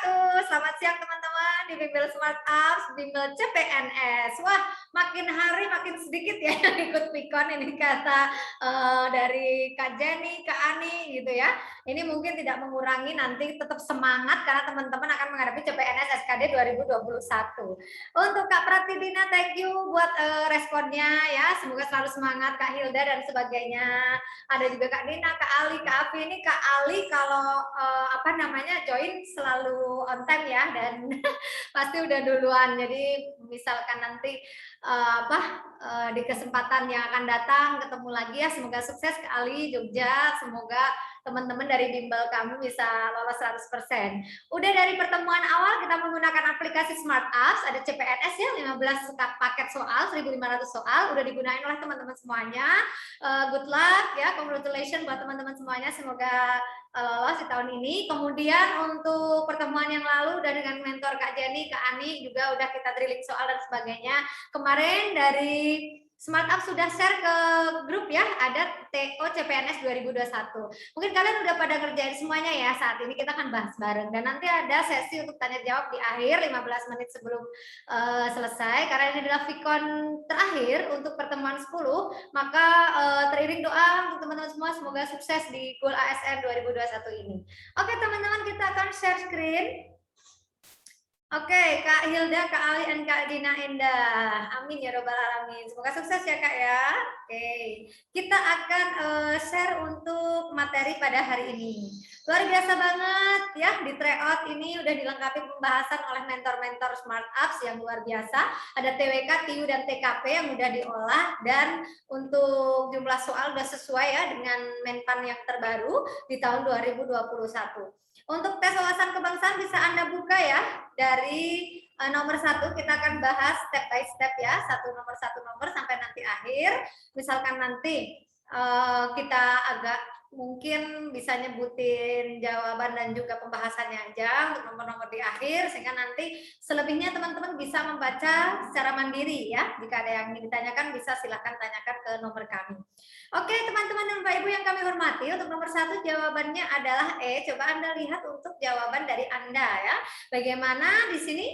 wabarakatuh. Selamat siang teman-teman di Bimbel Smart Apps, Bimbel CPNS. Wah, makin hari makin sedikit ya yang ikut Pikon ini kata dari Kak Jenny, Kak Ani gitu ya. Ini mungkin tidak mengurangi, nanti tetap semangat karena teman-teman akan menghadapi CPNS SKD 2021. Untuk Kak Pratidina, thank you buat responnya ya. Semoga selalu semangat Kak Hilda dan sebagainya. Ada juga Kak Dina, Kak Ali, Kak Afi. Ini Kak Ali kalau join selalu on time ya, dan pasti udah duluan. Jadi misalkan nanti di kesempatan yang akan datang ketemu lagi ya, semoga sukses Kak Ali Jogja, semoga teman-teman dari bimbel kamu bisa lolos 100%. Udah dari pertemuan awal kita menggunakan aplikasi Smart Apps, ada CPNS ya, 15 paket soal, 1.500 soal, udah digunain oleh teman-teman semuanya. Good luck ya, congratulations buat teman-teman semuanya, semoga lolos di tahun ini. Kemudian untuk pertemuan yang lalu udah dengan mentor Kak Jenny, Kak Ani juga udah kita drilling soal dan sebagainya. Kemarin dari Smart Up sudah share ke grup ya, ada TO CPNS 2021. Mungkin kalian udah pada ngerjain semuanya ya, saat ini kita akan bahas bareng. Dan nanti ada sesi untuk tanya jawab di akhir, 15 menit sebelum selesai. Karena ini adalah Vikon terakhir untuk pertemuan 10, maka teriring doa untuk teman-teman semua, semoga sukses di Goal ASN 2021 ini. Oke teman-teman, kita akan share screen. Oke, Kak Hilda, Kak Ali, dan Kak Dina Endah. Amin ya robbal alamin. Semoga sukses ya Kak ya. Oke, kita akan share untuk materi pada hari ini. Luar biasa banget ya, di tryout ini udah dilengkapi pembahasan oleh mentor-mentor Smart Apps yang luar biasa. Ada TWK, TIU, dan TKP yang mudah diolah, dan untuk jumlah soal udah sesuai ya dengan Menpan yang terbaru di tahun 2021. Untuk tes wawasan kebangsaan bisa Anda buka ya, dari nomor 1 kita akan bahas step by step ya, satu nomor sampai nanti akhir. Misalkan nanti kita agak mungkin bisa nyebutin jawaban dan juga pembahasannya aja untuk nomor-nomor di akhir, sehingga nanti selebihnya teman-teman bisa membaca secara mandiri ya. Jika ada yang ingin ditanyakan bisa silakan tanyakan ke nomor kami. Oke teman-teman dan Bapak Ibu yang kami hormati, untuk nomor 1 jawabannya adalah E. Coba Anda lihat untuk jawaban dari Anda ya. Bagaimana di sini?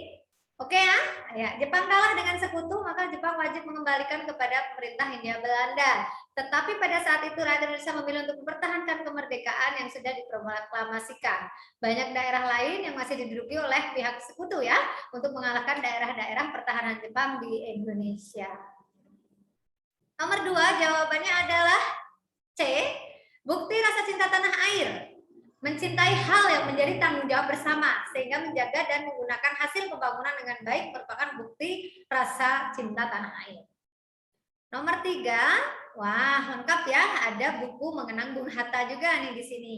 Oke ya? Ya, Jepang kalah dengan sekutu, maka Jepang wajib mengembalikan kepada pemerintah Hindia Belanda. Tetapi pada saat itu rakyat Indonesia memilih untuk mempertahankan kemerdekaan yang sudah diproklamasikan. Banyak daerah lain yang masih diduduki oleh pihak sekutu ya, untuk mengalahkan daerah-daerah pertahanan Jepang di Indonesia. Nomor 2 jawabannya adalah C. Bukti rasa cinta tanah air. Mencintai hal yang menjadi tanggung jawab bersama, sehingga menjaga dan menggunakan hasil pembangunan dengan baik merupakan bukti rasa cinta tanah air. Nomor 3, wah lengkap ya, ada buku Mengenang Bung Hatta juga nih di sini.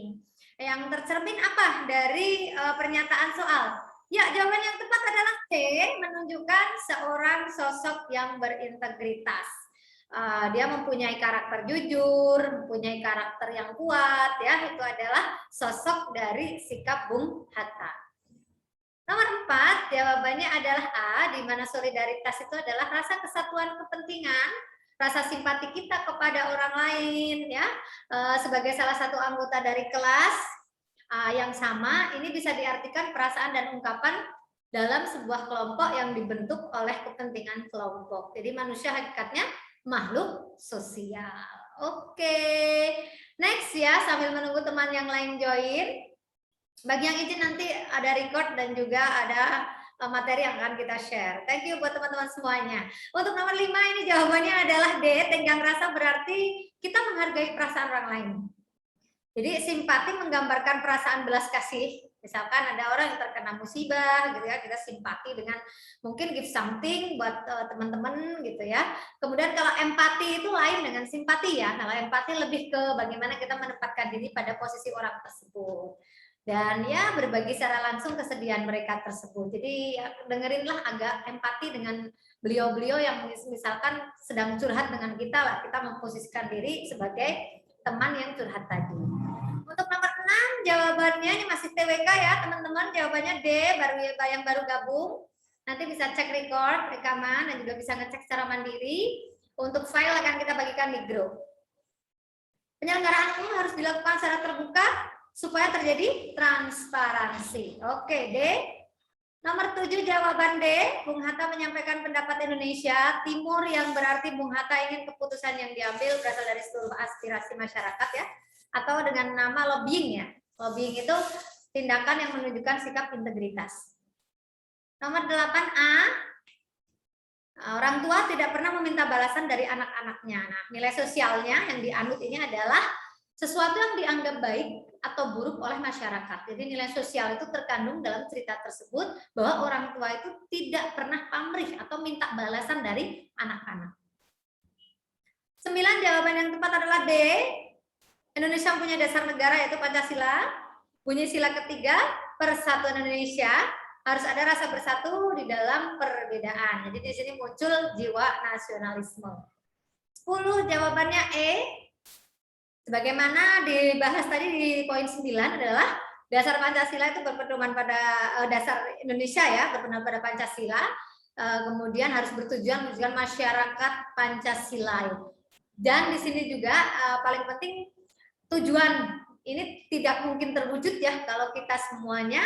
Yang tercermin apa dari pernyataan soal? Ya, jawaban yang tepat adalah C, menunjukkan seorang sosok yang berintegritas. Dia mempunyai karakter jujur, mempunyai karakter yang kuat ya, itu adalah sosok dari sikap Bung Hatta. Nomor 4 jawabannya adalah A, di mana solidaritas itu adalah rasa kesatuan kepentingan, rasa simpati kita kepada orang lain ya, sebagai salah satu anggota dari kelas yang sama. Ini bisa diartikan perasaan dan ungkapan dalam sebuah kelompok yang dibentuk oleh kepentingan kelompok. Jadi manusia hakikatnya makhluk sosial. Oke, next ya, sambil menunggu teman yang lain join. Bagi yang izin nanti ada record dan juga ada materi yang akan kita share. Thank you buat teman-teman semuanya. Untuk nomor 5 ini jawabannya adalah D, tenggang rasa berarti kita menghargai perasaan orang lain. Jadi simpati menggambarkan perasaan belas kasih. Misalkan ada orang yang terkena musibah gitu ya, kita simpati dengan mungkin give something buat teman-teman gitu ya. Kemudian kalau empati itu lain dengan simpati ya. Kalau empati lebih ke bagaimana kita menempatkan diri pada posisi orang tersebut. Dan ya berbagi secara langsung kesedihan mereka tersebut. Jadi ya, dengerinlah agak empati dengan beliau-beliau yang misalkan sedang curhat dengan kita lah. Kita memposisikan diri sebagai teman yang curhat tadi. Untuk nomor 6 jawabannya ini masih TWK ya teman-teman, jawabannya D, yang baru gabung. Nanti bisa cek record, rekaman, dan juga bisa ngecek secara mandiri. Untuk file akan kita bagikan di grup. Penyelenggaraan umum harus dilakukan secara terbuka supaya terjadi transparansi. Oke, D. Nomor 7 jawaban D, Bung Hatta menyampaikan pendapat Indonesia Timur yang berarti Bung Hatta ingin keputusan yang diambil berasal dari seluruh aspirasi masyarakat ya, atau dengan nama lobbying ya. Lobbying itu tindakan yang menunjukkan sikap integritas. Nomor 8A, orang tua tidak pernah meminta balasan dari anak-anaknya. Nah, nilai sosialnya yang dianut ini adalah sesuatu yang dianggap baik atau buruk oleh masyarakat. Jadi nilai sosial itu terkandung dalam cerita tersebut bahwa orang tua itu tidak pernah pamrih atau minta balasan dari anak-anak. 9, jawaban yang tepat adalah D. Indonesia punya dasar negara yaitu Pancasila. Bunyi sila ketiga, Persatuan Indonesia harus ada rasa bersatu di dalam perbedaan. Jadi di sini muncul jiwa nasionalisme. 10, jawabannya E. Sebagaimana dibahas tadi di poin 9 adalah dasar Pancasila itu berpedoman pada dasar Indonesia ya, berpedoman pada Pancasila, kemudian harus bertujuan menunjukkan masyarakat Pancasila. Dan di sini juga paling penting tujuan ini tidak mungkin terwujud ya kalau kita semuanya.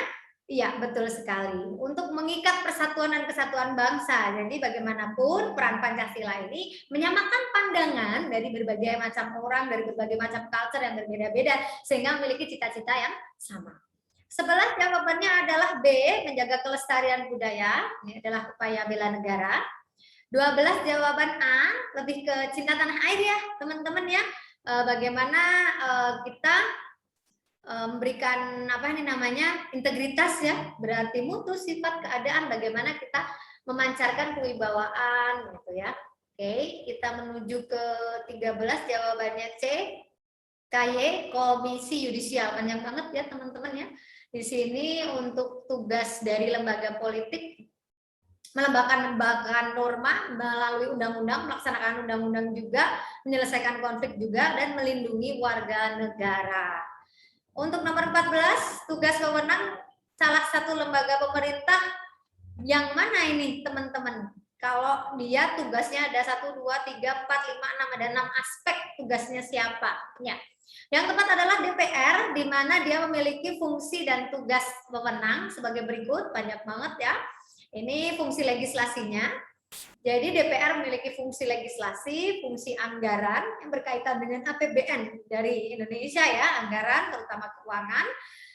Iya, betul sekali. Untuk mengikat persatuan dan kesatuan bangsa. Jadi bagaimanapun peran Pancasila ini menyamakan pandangan dari berbagai macam orang, dari berbagai macam culture yang berbeda-beda, sehingga memiliki cita-cita yang sama. 11 jawabannya adalah B, menjaga kelestarian budaya. Ini adalah upaya bela negara. 12 jawaban A, lebih ke cinta tanah air ya, teman-teman ya. Bagaimana kita memberikan apa ini namanya integritas ya, berarti mutu sifat keadaan, bagaimana kita memancarkan kewibawaan gitu ya. Oke, kita menuju ke 13 jawabannya C, KY Komisi Yudisial. Panjang banget ya teman-teman ya. Di sini untuk tugas dari lembaga politik melembagakan norma melalui undang-undang, melaksanakan undang-undang juga, menyelesaikan konflik juga, dan melindungi warga negara. Untuk nomor 14, tugas wewenang salah satu lembaga pemerintah yang mana ini teman-teman? Kalau dia tugasnya ada 1, 2, 3, 4, 5, 6, ada 6 aspek tugasnya siapa? Ya. Yang tepat adalah DPR, di mana dia memiliki fungsi dan tugas wewenang sebagai berikut, banyak banget ya. Ini fungsi legislasinya. Jadi DPR memiliki fungsi legislasi, fungsi anggaran yang berkaitan dengan APBN dari Indonesia ya, anggaran terutama keuangan.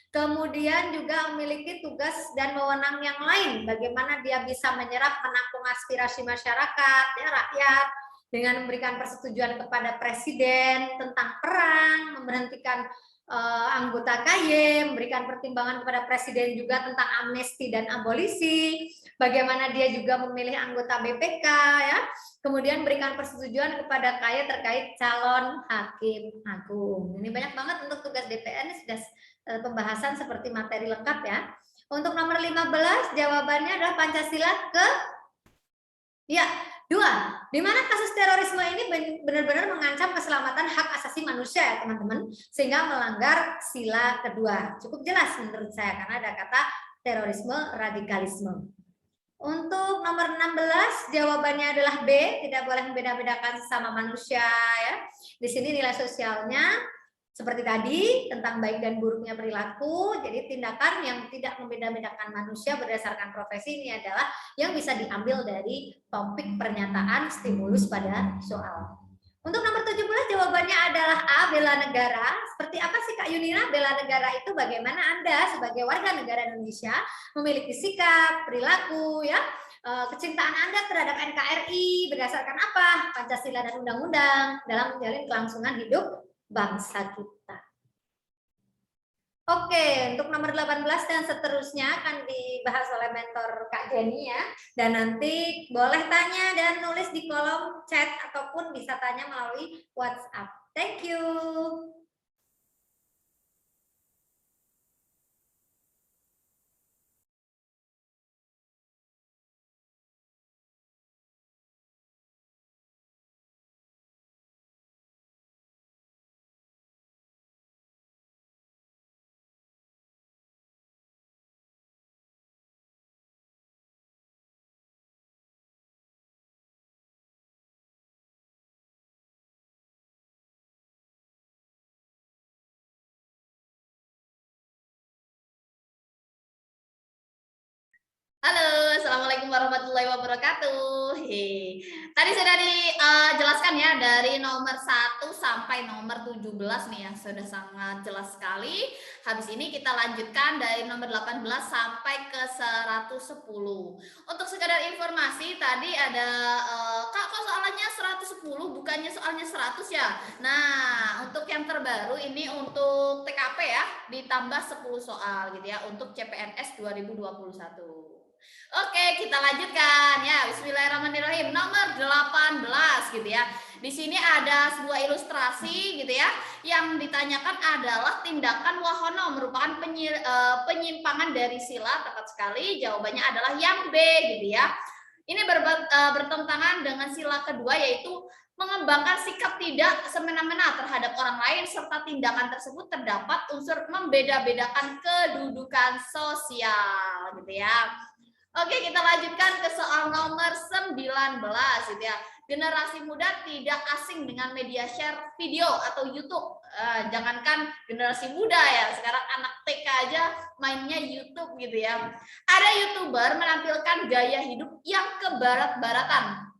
Kemudian juga memiliki tugas dan wewenang yang lain, bagaimana dia bisa menyerap menampung aspirasi masyarakat, ya rakyat, dengan memberikan persetujuan kepada presiden tentang perang, memberhentikan anggota KY, memberikan pertimbangan kepada presiden juga tentang amnesti dan abolisi, bagaimana dia juga memilih anggota BPK ya, kemudian berikan persetujuan kepada KY terkait calon hakim agung. Ini banyak banget untuk tugas DPR, ini sudah pembahasan seperti materi lengkap ya. Untuk nomor 15 jawabannya adalah Pancasila ke ya 2, di mana kasus terorisme ini benar-benar mengancam keselamatan hak asasi manusia ya teman-teman, sehingga melanggar sila kedua. Cukup jelas menurut saya karena ada kata terorisme, radikalisme. Untuk nomor 16 jawabannya adalah B, tidak boleh membeda-bedakan sesama manusia ya. Di sini nilai sosialnya seperti tadi tentang baik dan buruknya perilaku, jadi tindakan yang tidak membeda-bedakan manusia berdasarkan profesi ini adalah yang bisa diambil dari topik pernyataan stimulus pada soal. Untuk nomor 17 jawabannya adalah A, bela negara. Seperti apa sih Kak Yunina bela negara itu? Bagaimana Anda sebagai warga negara Indonesia memiliki sikap, perilaku ya, kecintaan Anda terhadap NKRI berdasarkan apa? Pancasila dan undang-undang dalam menjalin kelangsungan hidup bangsa kita. Oke, untuk nomor 18 dan seterusnya akan dibahas oleh mentor Kak Jenny ya. Dan nanti boleh tanya dan nulis di kolom chat ataupun bisa tanya melalui WhatsApp. Thank you. Assalamualaikum warahmatullahi wabarakatuh. Tadi sudah dijelaskan ya dari nomor 1 sampai nomor 17 nih ya, sudah sangat jelas sekali. Habis ini kita lanjutkan dari nomor 18 sampai ke 110. Untuk sekedar informasi tadi ada Kak, kok soalnya 110 bukannya soalnya 100 ya? Nah, untuk yang terbaru ini untuk TKP ya, ditambah 10 soal gitu ya untuk CPNS 2021. Oke, kita lanjutkan ya. Bismillahirrahmanirrahim. Nomor 18 gitu ya. Di sini ada sebuah ilustrasi gitu ya. Yang ditanyakan adalah tindakan wahono merupakan penyimpangan dari sila, tepat sekali. Jawabannya adalah yang B gitu ya. Ini bertentangan dengan sila kedua, yaitu mengembangkan sikap tidak semena-mena terhadap orang lain serta tindakan tersebut terdapat unsur membeda-bedakan kedudukan sosial gitu ya. Oke, kita lanjutkan ke soal nomor 19 gitu ya. Generasi muda tidak asing dengan media share video atau YouTube. Jangankan generasi muda ya, sekarang anak TK aja mainnya YouTube gitu ya. Ada YouTuber menampilkan gaya hidup yang kebarat-baratan,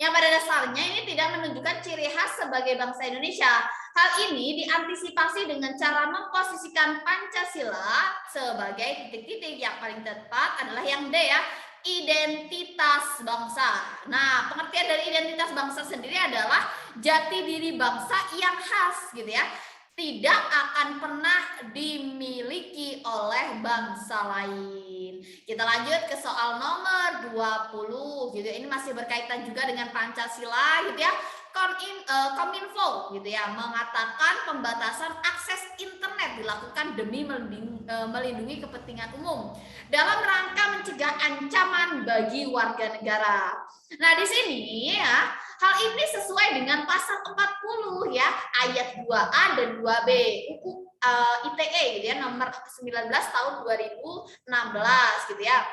yang pada dasarnya ini tidak menunjukkan ciri khas sebagai bangsa Indonesia. Hal ini diantisipasi dengan cara memposisikan Pancasila sebagai titik-titik. Yang paling tepat adalah yang D ya, identitas bangsa. Nah, pengertian dari identitas bangsa sendiri adalah jati diri bangsa yang khas gitu ya, tidak akan pernah dimiliki oleh bangsa lain. Kita lanjut ke soal nomor 20 gitu ya. Ini masih berkaitan juga dengan Pancasila gitu ya. Kominfo gitu ya mengatakan pembatasan akses internet dilakukan demi melindungi kepentingan umum dalam rangka mencegah ancaman bagi warga negara. Nah, di sini ya, hal ini sesuai dengan pasal 40 ya, ayat 2A dan 2B UU ITE gitu ya, nomor 19 tahun 2016 gitu ya.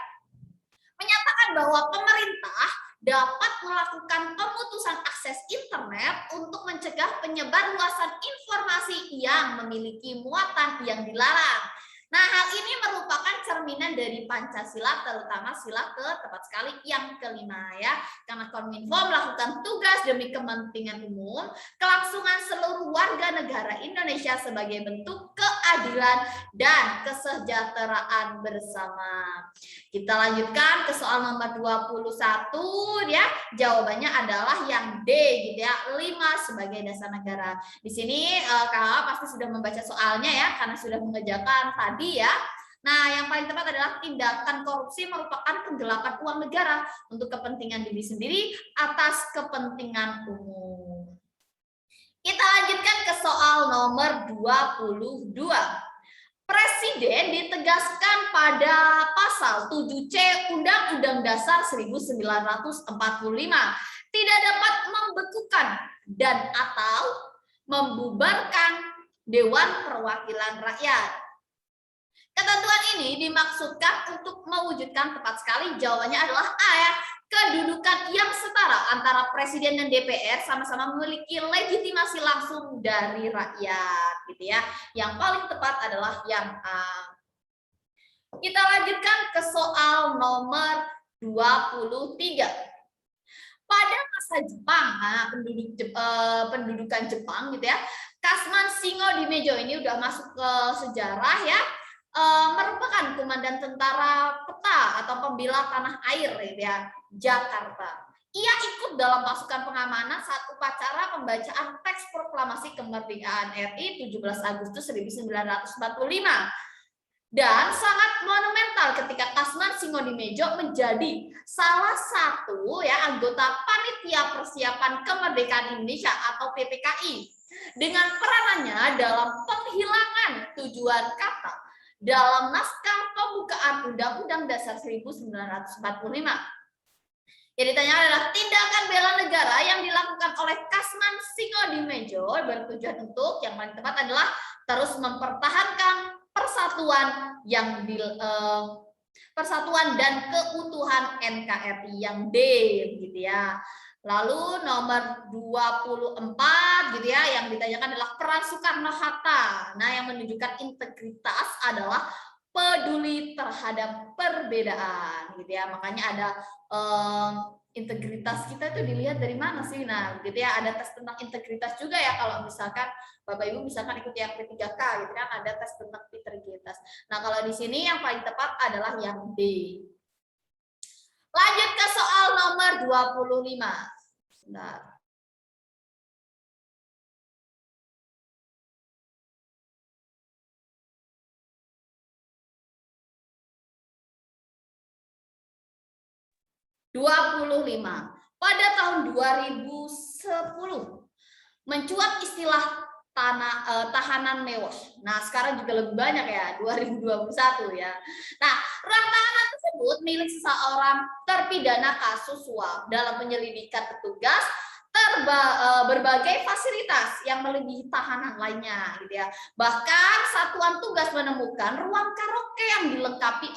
Menyatakan bahwa pemerintah dapat melakukan pemutusan akses internet untuk mencegah penyebar luasan informasi yang memiliki muatan yang dilarang. Nah, hal ini merupakan cerminan dari Pancasila, terutama sila tepat sekali yang kelima ya. Karena Kominfo melakukan tugas demi kepentingan umum, kelangsungan seluruh warga negara Indonesia sebagai bentuk keadilan dan kesejahteraan bersama. Kita lanjutkan ke soal nomor 21 ya. Jawabannya adalah yang D gitu ya, 5 sebagai dasar negara. Di sini kakak pasti sudah membaca soalnya ya, karena sudah mengerjakan tadi ya. Nah, yang paling tepat adalah tindakan korupsi merupakan penggelapan uang negara untuk kepentingan diri sendiri atas kepentingan umum. Kita lanjutkan ke soal nomor 22. Presiden ditegaskan pada pasal 7C Undang-Undang Dasar 1945 tidak dapat membekukan dan atau membubarkan Dewan Perwakilan Rakyat. Ketentuan ini dimaksudkan untuk mewujudkan, tepat sekali jawabannya adalah A ya, kedudukan yang setara antara Presiden dan DPR sama-sama memiliki legitimasi langsung dari rakyat gitu ya. Yang paling tepat adalah yang A. Kita lanjutkan ke soal nomor 23. Pada masa Jepang, pendudukan Jepang gitu ya, Kasman Singodimejo ini udah masuk ke sejarah ya. Merupakan komandan tentara peta atau pembela tanah air ya, Jakarta. Ia ikut dalam pasukan pengamanan saat upacara pembacaan teks proklamasi kemerdekaan RI 17 Agustus 1945. Dan sangat monumental ketika Kasman Singodimejo menjadi salah satu ya anggota panitia persiapan kemerdekaan Indonesia atau PPKI dengan peranannya dalam penghilangan tujuan kata dalam naskah pembukaan Undang-Undang Dasar 1945. Yang ditanya adalah tindakan bela negara yang dilakukan oleh Kasman Singodimejo bertujuan untuk, yang paling tepat adalah terus mempertahankan persatuan persatuan dan keutuhan NKRI yang D gitu ya. Lalu nomor 24 gitu ya, yang ditanyakan adalah peran Soekarno-Hatta. Nah, yang menunjukkan integritas adalah peduli terhadap perbedaan gitu ya. Makanya ada integritas kita itu dilihat dari mana sih? Nah, gitu ya, ada tes tentang integritas juga ya kalau misalkan Bapak Ibu misalkan ikut yang P3K gitu kan, ada tes tentang integritas. Nah, kalau di sini yang paling tepat adalah yang D. Lanjut ke soal nomor 25. Sebentar. Pada tahun 2010 mencuat istilah tahanan mewah. Nah, sekarang juga lebih banyak ya, 2021 ya. Nah, ruang tahanan tersebut milik seseorang terpidana kasus suap dalam penyelidikan petugas berbagai fasilitas yang melebihi tahanan lainnya gitu ya. Bahkan satuan tugas menemukan ruang karaoke yang dilengkapi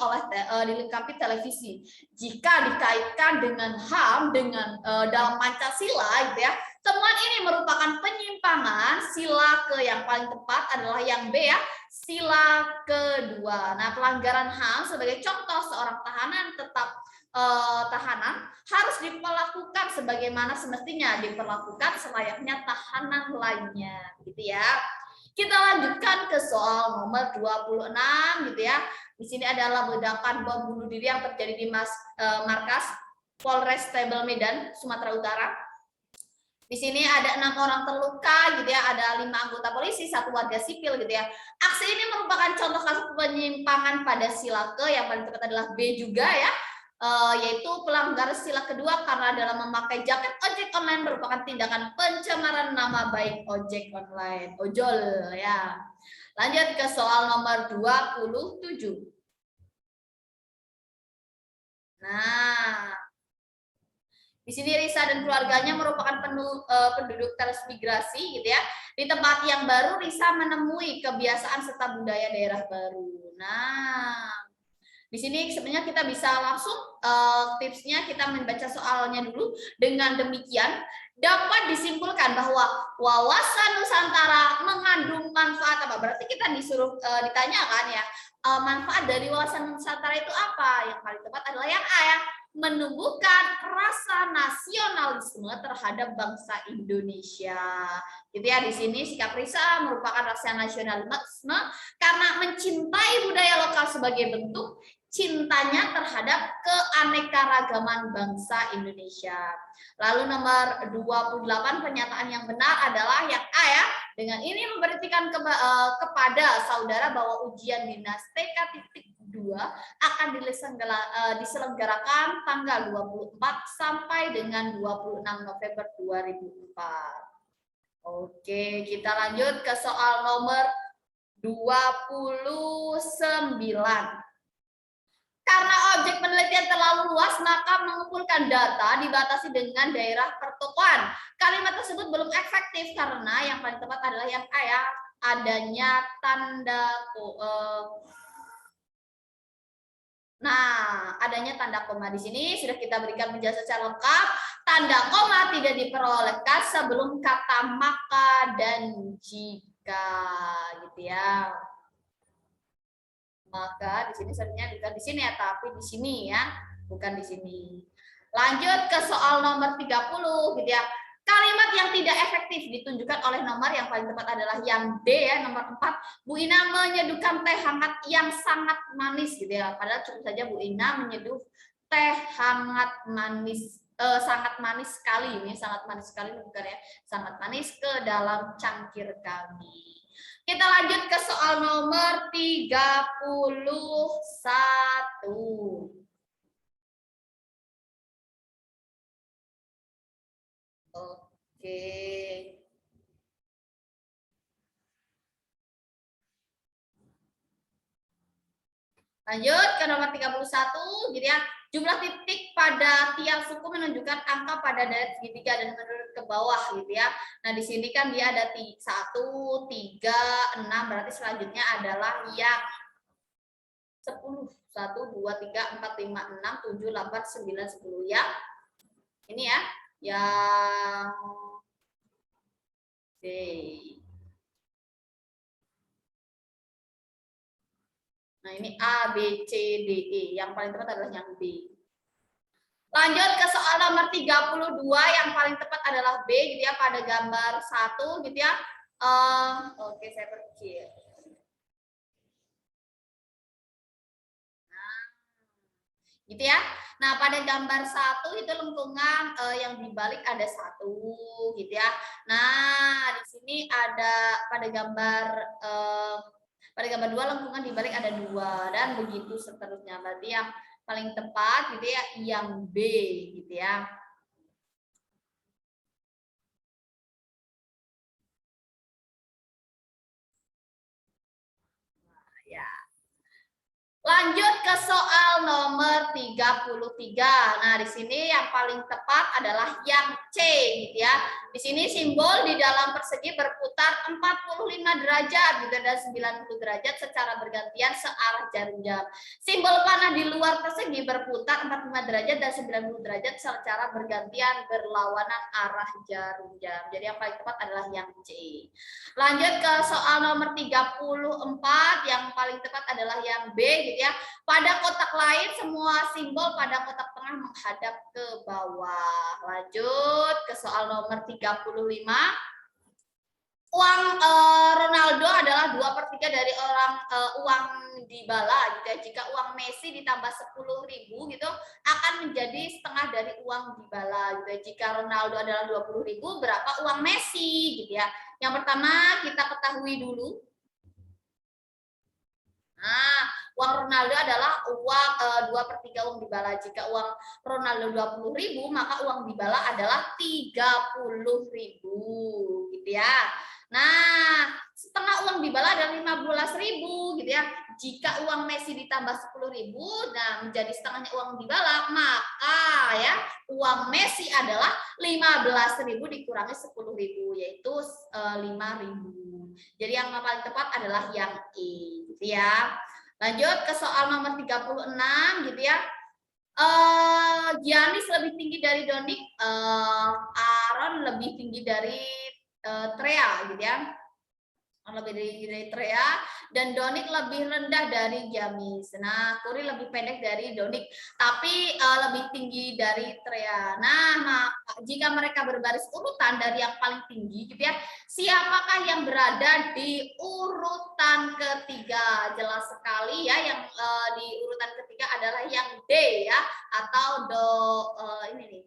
televisi. Jika dikaitkan dengan HAM dengan dalam Pancasila gitu ya, temuan ini merupakan penyimpangan sila ke yang paling tepat adalah yang B ya, sila kedua. Nah, pelanggaran HAM sebagai contoh seorang tahanan harus diperlakukan sebagaimana semestinya diperlakukan selayaknya tahanan lainnya gitu ya. Kita lanjutkan ke soal nomor 26 gitu ya. Di sini adalah ledakan bom bunuh diri yang terjadi di markas Polrestabes Medan, Sumatera Utara. Di sini ada 6 orang terluka gitu ya, ada 5 anggota polisi, 1 warga sipil gitu ya. Aksi ini merupakan contoh kasus penyimpangan pada sila ke, yang paling tepat adalah B juga ya, yaitu pelanggaran sila kedua karena dalam memakai jaket ojek online merupakan tindakan pencemaran nama baik ojek online, ojol ya. Lanjut ke soal nomor 27. Nah, di sini Risa dan keluarganya merupakan penduduk transmigrasi gitu ya. Di tempat yang baru Risa menemui kebiasaan serta budaya daerah baru. Nah, di sini sebenarnya kita bisa langsung tipsnya kita membaca soalnya dulu. Dengan demikian dapat disimpulkan bahwa wawasan Nusantara mengandung manfaat apa? Berarti kita disuruh ditanyakan ya, manfaat dari wawasan Nusantara itu apa? Yang paling tepat adalah yang A ya, menumbuhkan rasa nasionalisme terhadap bangsa Indonesia. Gitu ya, di sini sikap Risa merupakan rasa nasionalisme karena mencintai budaya lokal sebagai bentuk cintanya terhadap keanekaragaman bangsa Indonesia. Lalu nomor 28, pernyataan yang benar adalah yang A ya. Dengan ini memberitakan kepada saudara bahwa ujian dinas TK.2 akan diselenggarakan tanggal 24 sampai dengan 26 November 2004. Oke, kita lanjut ke soal nomor 29. Karena objek penelitian terlalu luas, maka mengumpulkan data dibatasi dengan daerah pertokoan. Kalimat tersebut belum efektif karena yang paling tepat adalah yang A ya, adanya adanya tanda koma. Di sini sudah kita berikan penjelasan secara lengkap. Tanda koma tidak diperolehkan sebelum kata maka dan jika, gitu ya. Maka di sini sebenarnya bukan di sini ya, tapi di sini ya, bukan di sini. Lanjut ke soal nomor 30 gitu ya. Kalimat yang tidak efektif ditunjukkan oleh nomor yang paling tepat adalah yang D ya, nomor 4. Bu Ina menyeduhkan teh hangat yang sangat manis gitu ya. Padahal cukup saja Bu Ina menyeduh teh hangat manis, sangat manis sekali, ini sangat manis sekali bukan ya, sangat manis ke dalam cangkir kami. Kita lanjut ke soal nomor 31. Oke. Lanjut ke nomor 31, gitu ya. Jumlah titik pada tiap suku menunjukkan angka pada dari segitiga dan menurut ke bawah gitu ya. Nah, di sini kan dia ada 1, 3, 6, berarti selanjutnya adalah yang 10. 1, 2, 3, 4, 5, 6, 7, 8, 9, 10 ya. Ini ya, yang D. Nah, ini A, B, C, D, E. Yang paling tepat adalah yang B. Lanjut ke soal nomor 32, yang paling tepat adalah B gitu ya, pada gambar 1 gitu ya. Oke, saya perkecil. Gitu ya. Nah, pada gambar 1 itu lengkungan yang dibalik ada 1 gitu ya. Nah, di sini ada pada gambar 2 lengkungan dibalik ada 2 dan begitu seterusnya. Berarti yang paling tepat gitu ya yang B gitu ya. Nah, ya. Lanjut ke soal nomor 33. Nah, di sini yang paling tepat adalah yang C gitu ya. Di sini simbol di dalam persegi berputar 45 derajat gitu dan 90 derajat secara bergantian searah jarum jam. Simbol panah di luar persegi berputar 45 derajat dan 90 derajat secara bergantian berlawanan arah jarum jam. Jadi yang paling tepat adalah yang C. Lanjut ke soal nomor 34, yang paling tepat adalah yang B gitu ya. Pada kotak lain semua simbol pada kotak tengah menghadap ke bawah. Lanjut ke soal nomor 35. Uang Ronaldo adalah 2/3 dari uang Dybala gitu ya. Jika uang Messi ditambah 10.000 gitu akan menjadi setengah dari uang Dybala gitu ya. Jika Ronaldo adalah 20.000, berapa uang Messi gitu ya. Yang pertama kita ketahui dulu. Nah, uang Ronaldo adalah uang 2/3 uang Dybala. Jika uang Ronaldo 20.000, maka uang Dybala adalah 30.000 gitu ya. Nah, setengah uang Dybala adalah 15.000 gitu ya. Jika uang Messi ditambah 10.000, nah menjadi setengahnya uang Dybala, maka ya uang Messi adalah 15.000 dikurangi 10.000, yaitu 5.000. Jadi yang paling tepat adalah yang E gitu ya. Lanjut ke soal nomor 36 gitu ya. Giannis lebih tinggi dari Donik, Aaron lebih tinggi dari Trea gitu ya. Lebih dari Trea, dan Donik lebih rendah dari Giannis. Nah, Curry lebih pendek dari Donik, tapi lebih tinggi dari Trea. Nah, jika mereka berbaris urutan dari yang paling tinggi gitu ya, siapakah yang berada di urutan ketiga? Jelas sekali ya, yang di urutan ketiga adalah yang D ya, atau ini nih,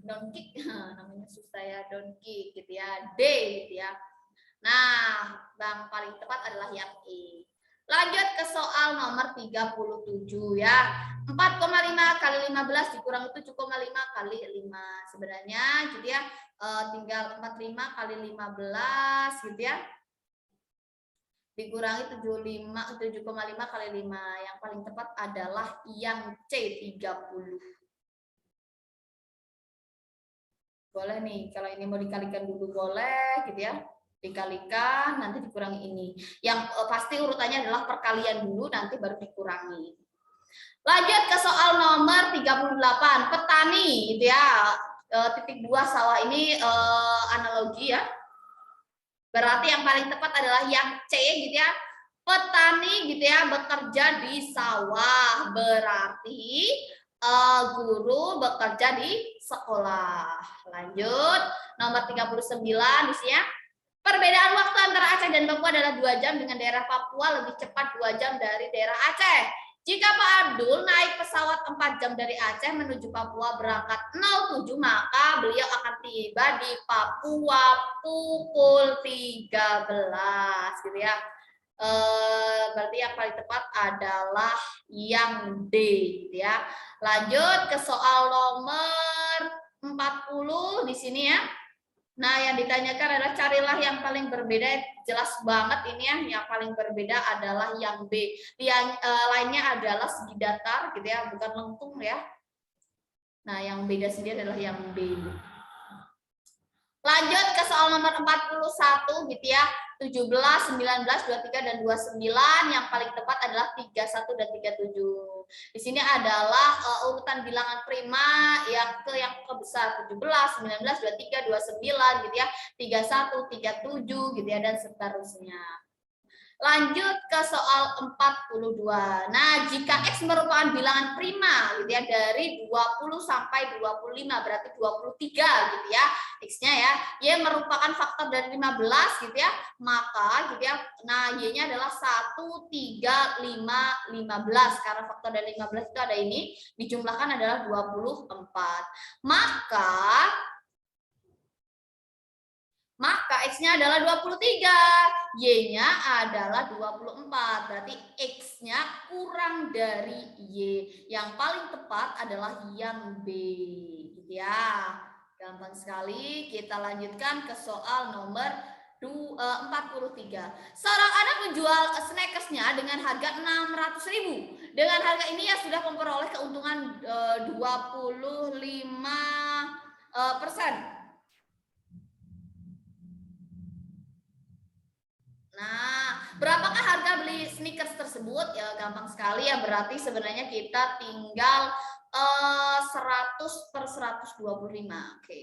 Doncic namanya susah ya, Doncic gitu ya, D gitu ya. Nah, yang paling tepat adalah yang E. Lanjut ke soal nomor 37 ya. 4,5 kali 15 dikurang 7,5 kali 5. Sebenarnya gitu ya, tinggal 45 kali 15 gitu ya. Dikurangi 7,5 kali 5. Yang paling tepat adalah yang C, 30. Boleh nih, kalau ini mau dikalikan dulu boleh gitu ya. Dikalikan, nanti dikurangi ini. Yang pasti urutannya adalah perkalian dulu, nanti baru dikurangi. Lanjut ke soal nomor 38. Petani gitu ya. Titik 2 sawah ini analogi ya. Berarti yang paling tepat adalah yang C gitu ya. Petani gitu ya bekerja di sawah. Berarti guru bekerja di sekolah. Lanjut, nomor 39 di sini ya. Perbedaan waktu antara Aceh dan Papua adalah 2 jam, dengan daerah Papua lebih cepat 2 jam dari daerah Aceh. Jika Pak Abdul naik pesawat 4 jam dari Aceh menuju Papua berangkat 07, maka beliau akan tiba di Papua pukul 13 gitu ya. Berarti yang paling tepat adalah yang D gitu ya. Lanjut ke soal nomor 40 di sini ya. Nah, yang ditanyakan adalah carilah yang paling berbeda. Jelas banget ini ya, yang paling berbeda adalah yang B. Yang lainnya adalah segi datar gitu ya, bukan lengkung ya. Nah, yang beda sendiri adalah yang B. Lanjut ke soal nomor 41 gitu ya. 17, 19, 23 dan 29, yang paling tepat adalah 31 dan 37. Di sini adalah urutan bilangan prima yang besar 17, 19, 23, 29 gitu ya. 31, 37 gitu ya dan seterusnya. Lanjut ke soal 42. Nah, jika X merupakan bilangan prima gitu ya dari 20 sampai 25 berarti 23 gitu ya. X-nya ya. Y merupakan faktor dari 15 gitu ya. Maka gitu ya. Nah, Y-nya adalah 1 3 5 15 karena faktor dari 15 itu ada ini dijumlahkan adalah 24. Maka X-nya adalah 23, Y-nya adalah 24. Berarti X-nya kurang dari Y. Yang paling tepat adalah yang B. Gitu ya. Gampang sekali. Kita lanjutkan ke soal nomor 43. Seorang anak menjual Snickers-nya dengan harga 600.000. Dengan harga ini ya sudah memperoleh keuntungan 25%. Nah, berapakah harga beli sneakers tersebut? Ya gampang sekali ya, berarti sebenarnya kita tinggal 100 per 125. Oke.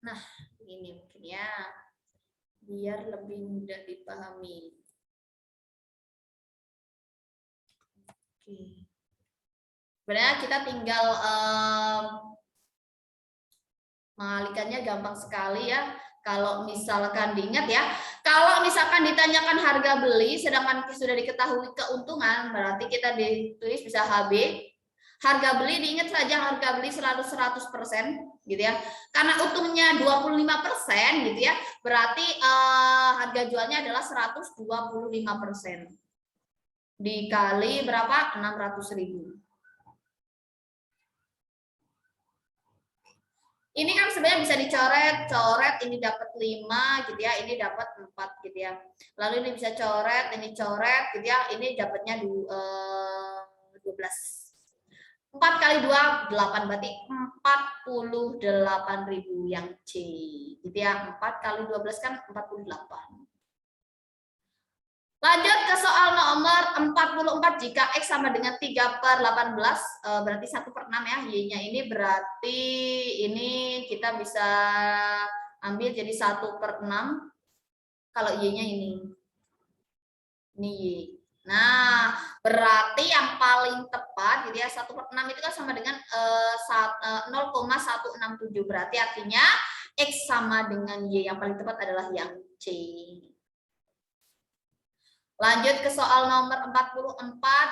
Nah, ini mungkin ya, biar lebih mudah dipahami. Oke. Sebenarnya kita tinggal mengalihkannya gampang sekali ya. Kalau misalkan diingat ya, kalau misalkan ditanyakan harga beli sedangkan sudah diketahui keuntungan, berarti kita ditulis bisa HB. Harga beli diingat saja harga beli selalu 100% gitu ya. Karena untungnya 25% gitu ya, berarti harga jualnya adalah 125%. Dikali berapa? 600.000. Ini kan sebenarnya bisa coret ini dapat 5 gitu ya, ini dapat 4 gitu ya. Lalu ini bisa coret, ini coret gitu ya, ini dapatnya 12. 4 kali 2, 8, berarti 48.000 yang C. Gitu ya, 4 kali 12 kan 48. Lanjut ke soal nomor 44. Jika X sama dengan 3 per 18, berarti 1 per 6 ya. Y-nya ini berarti ini kita bisa ambil jadi 1 per 6. Kalau Y-nya ini. Ini Y. Nah, berarti yang paling tepat gitu ya, 1 per 6 itu kan sama dengan 0,167. Berarti artinya X sama dengan Y. Yang paling tepat adalah yang C. Lanjut ke soal nomor 44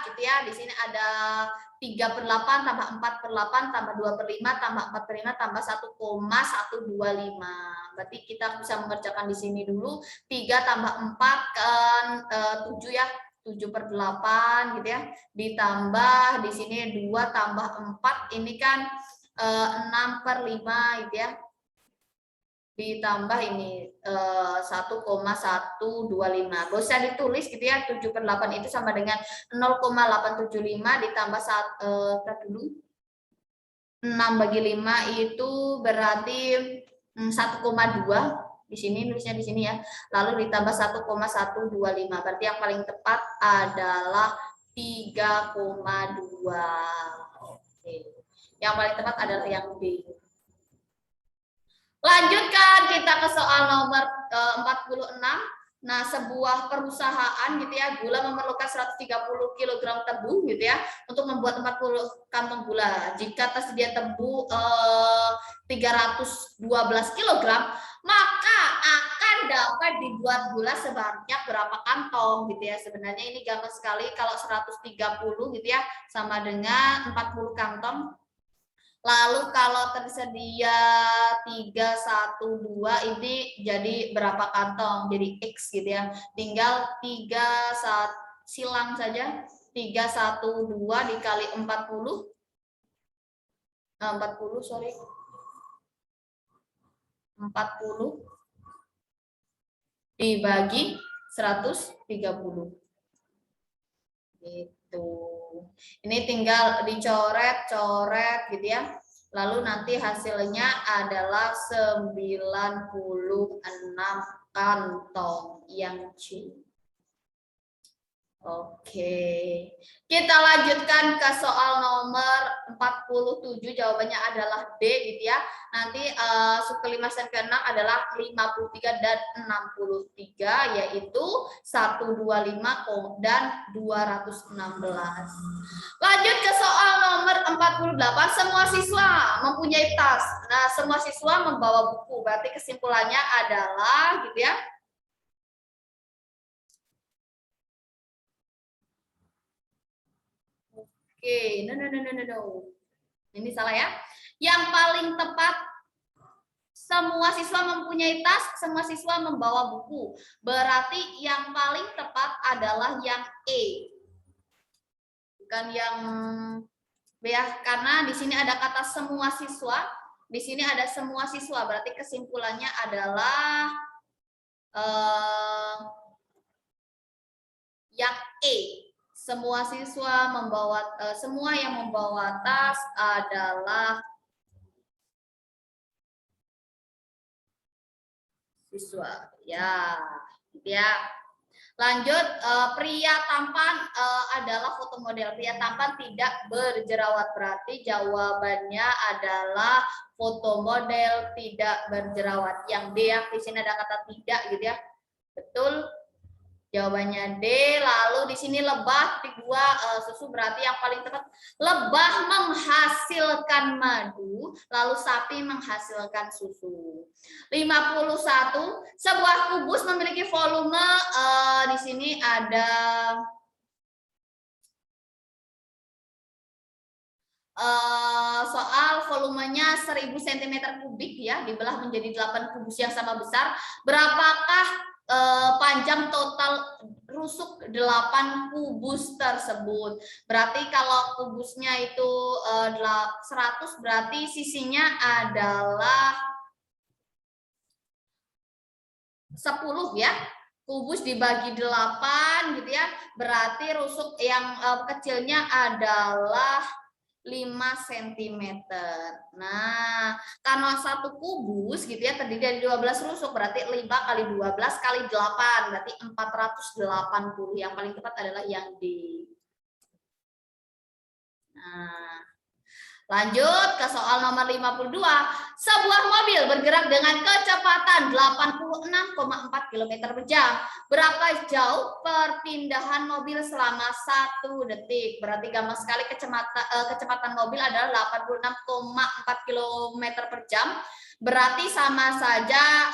gitu ya. Di sini ada 3 per 8 tambah 4 per 8 tambah 2 per 5 tambah 4 per 5 tambah 1,125. Berarti kita bisa mengerjakan di sini dulu. 3 tambah 4 kan 7 ya. 7 per 8 gitu ya. Ditambah di sini 2 tambah 4 ini kan 6 per 5 gitu ya. Ditambah ini 1,125. Gak usah ditulis gitu ya, 7 per 8 itu sama dengan 0,875 ditambah 6 bagi 5 itu berarti 1,2. Di sini nulisnya di sini ya. Lalu ditambah 1,125. Berarti yang paling tepat adalah 3,2. Oke. Yang paling tepat adalah yang B. Lanjutkan kita ke soal nomor 46. Nah, sebuah perusahaan gitu ya, gula memerlukan 130 kg tebu gitu ya untuk membuat 40 kantong gula. Jika tersedia tebu 312 kg, maka akan dapat dibuat gula sebanyak berapa kantong gitu ya. Sebenarnya ini gampang sekali, kalau 130 gitu ya sama dengan 40 kantong. Lalu kalau tersedia 312 ini jadi berapa kantong? Jadi X gitu ya. Tinggal 3 silang saja. 312 dikali 40. 40 sorry. 40 dibagi 130. Gitu. Ini tinggal dicoret-coret gitu ya. Lalu nanti hasilnya adalah 96 kantong yang C. Oke, kita lanjutkan ke soal nomor 47. Jawabannya adalah D gitu ya. Nanti sub kelima dan keenam adalah 53 dan 63, yaitu 125 dan 216. Lanjut ke soal nomor 48. Semua siswa mempunyai tas. Nah, semua siswa membawa buku. Berarti kesimpulannya adalah gitu ya. Oke, no. Ini salah ya. Yang paling tepat, semua siswa mempunyai tas, semua siswa membawa buku. Berarti yang paling tepat adalah yang E. Bukan yang B ya, karena di sini ada kata semua siswa, di sini ada semua siswa, berarti kesimpulannya adalah yang E. Semua siswa membawa semua yang membawa tas adalah siswa. Ya, ya. Lanjut, pria tampan adalah foto model. Pria tampan tidak berjerawat, berarti jawabannya adalah foto model tidak berjerawat. Yang D ya, di sini ada kata tidak gitu ya. Betul. Jawabannya D. Lalu di sini lebah di dua susu, berarti yang paling tepat lebah menghasilkan madu, lalu sapi menghasilkan susu. 51. Sebuah kubus memiliki volume di sini ada soal volumenya 1000 cm kubik ya, dibelah menjadi 8 kubus yang sama besar. Berapakah panjang total rusuk 8 kubus tersebut? Berarti kalau kubusnya itu 100, berarti sisinya adalah 10 ya. Kubus dibagi 8 gitu ya. Berarti rusuk yang kecilnya adalah 5 cm. Nah, karena satu kubus gitu ya terdiri dari 12 rusuk, berarti 5 kali 12 kali 8, berarti 480. Yang paling tepat adalah yang D. Nah, lanjut ke soal nomor 52. Sebuah mobil bergerak dengan kecepatan 86,4 km per jam. Berapa jauh perpindahan mobil selama 1 detik? Berarti gampang sekali, kecepatan mobil adalah 86,4 km per jam. Berarti sama saja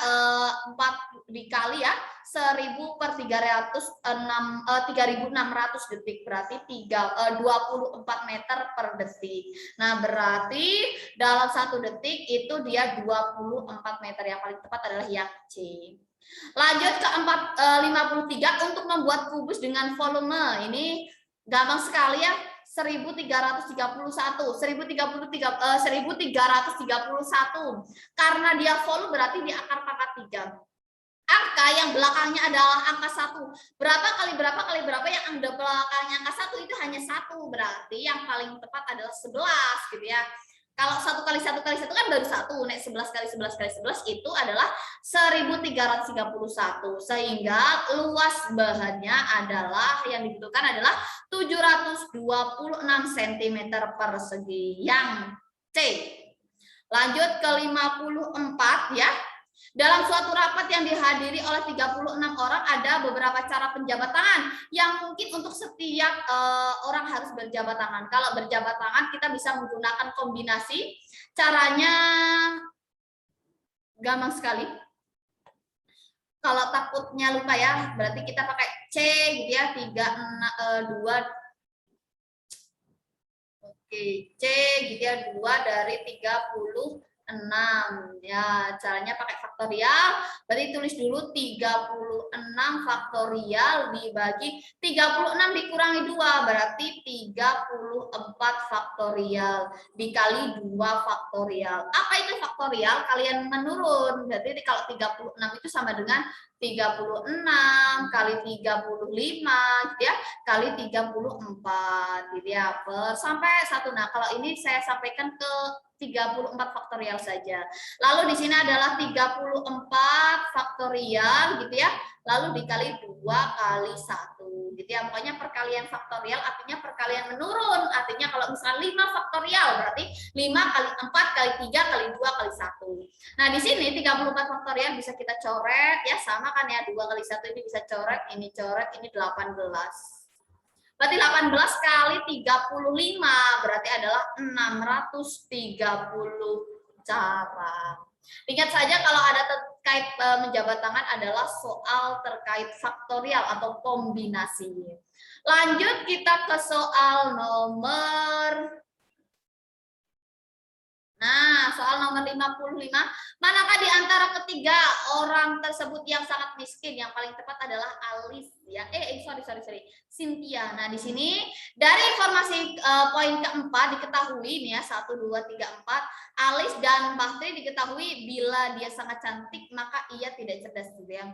4 dikali ya, 1000 per 3600 detik, berarti 24 meter per detik. Nah, berarti dalam 1 detik itu dia 24 meter. Yang paling tepat adalah yang C. Lanjut ke 53. Untuk membuat kubus dengan volume, ini gampang sekali ya. 1331 karena dia volume berarti di akar pangkat 3. Angka yang belakangnya adalah angka 1. Berapa kali berapa yang belakangnya angka 1 itu hanya 1. Berarti yang paling tepat adalah 11 gitu ya. Kalau 1 kali 1 kali 1 kan baru 1. Nek 11 kali 11 kali 11 itu adalah 1331. Sehingga luas bahannya adalah yang dibutuhkan adalah 726 cm persegi. Yang C. Lanjut ke 54 ya. Dalam suatu rapat yang dihadiri oleh 36 orang ada beberapa cara penjabat tangan yang mungkin untuk setiap orang harus berjabat tangan. Kalau berjabat tangan kita bisa menggunakan kombinasi. Caranya gampang sekali. Kalau takutnya lupa ya, berarti kita pakai C gitu ya, 2 Oke, C gitu ya, 2 dari 36 ya. Caranya pakai faktorial. Berarti tulis dulu 36 faktorial dibagi 36 dikurangi 2 berarti 34 faktorial dikali 2 faktorial. Apa itu faktorial? Kalian menurun. Berarti kalau 36 itu sama dengan 36 kali 35 gitu ya, kali 34 gitu ya, per sampai 1. Nah, kalau ini saya sampaikan ke 34 faktorial saja. Lalu di sini adalah 34 faktorial gitu ya, lalu dikali 2 kali 1. gitu ya. Pokoknya perkalian faktorial artinya perkalian menurun. Artinya kalau misalnya 5 faktorial berarti 5 kali 4 kali 3 kali 2 kali 1. Nah, di sini 34 faktorial bisa kita coret ya, sama kan ya, 2 kali 1 ini bisa coret, ini 18. Berarti 18 kali 35 berarti adalah 630 cara. Ingat saja kalau ada terkait menjabat tangan adalah soal terkait faktorial atau kombinasi. Lanjut kita ke soal nomor, nah, soal nomor 55, manakah di antara ketiga orang tersebut yang sangat miskin? Yang paling tepat adalah Alis ya. Sorry. Cynthia. Nah, di sini dari informasi poin keempat diketahui nih ya, 1 2 3 4, Alis dan Bahtri diketahui bila dia sangat cantik maka ia tidak cerdas gitu ya.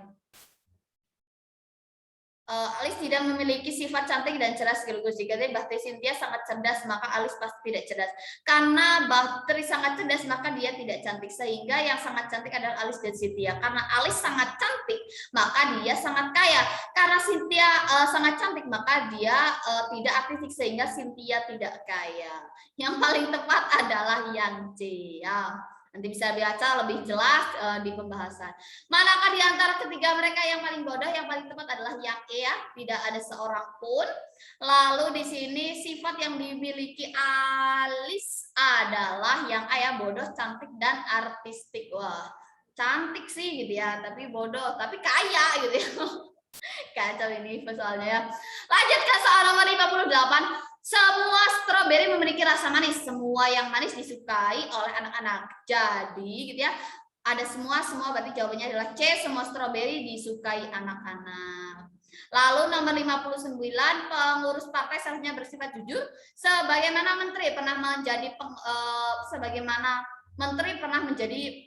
Alis tidak memiliki sifat cantik dan cerdas sekaligus. Jika Bahtri Cynthia sangat cerdas, maka Alis pasti tidak cerdas. Karena Bahtri sangat cerdas, maka dia tidak cantik. Sehingga yang sangat cantik adalah Alis dan Cynthia. Karena Alis sangat cantik, maka dia sangat kaya. Karena Cynthia sangat cantik, maka dia tidak artistik, sehingga Cynthia tidak kaya. Yang paling tepat adalah yang C ya. Nanti bisa baca lebih jelas di pembahasan. Manakah di antara ketiga mereka yang paling bodoh? Yang paling tepat adalah yang E ya, tidak ada seorang pun. Lalu di sini sifat yang dimiliki Alis adalah yang A ya, bodoh, cantik, dan artistik. Wah, cantik sih gitu ya, tapi bodoh, tapi kaya gitu ya. Kacau ini soalnya ya. Lanjut ke soal nomor 58. Semua stroberi memiliki rasa manis. Semua yang manis disukai oleh anak-anak. Jadi gitu ya, ada semua berarti jawabannya adalah C, semua stroberi disukai anak-anak. Lalu nomor 59, pengurus partai seharusnya bersifat jujur sebagaimana menteri pernah menjadi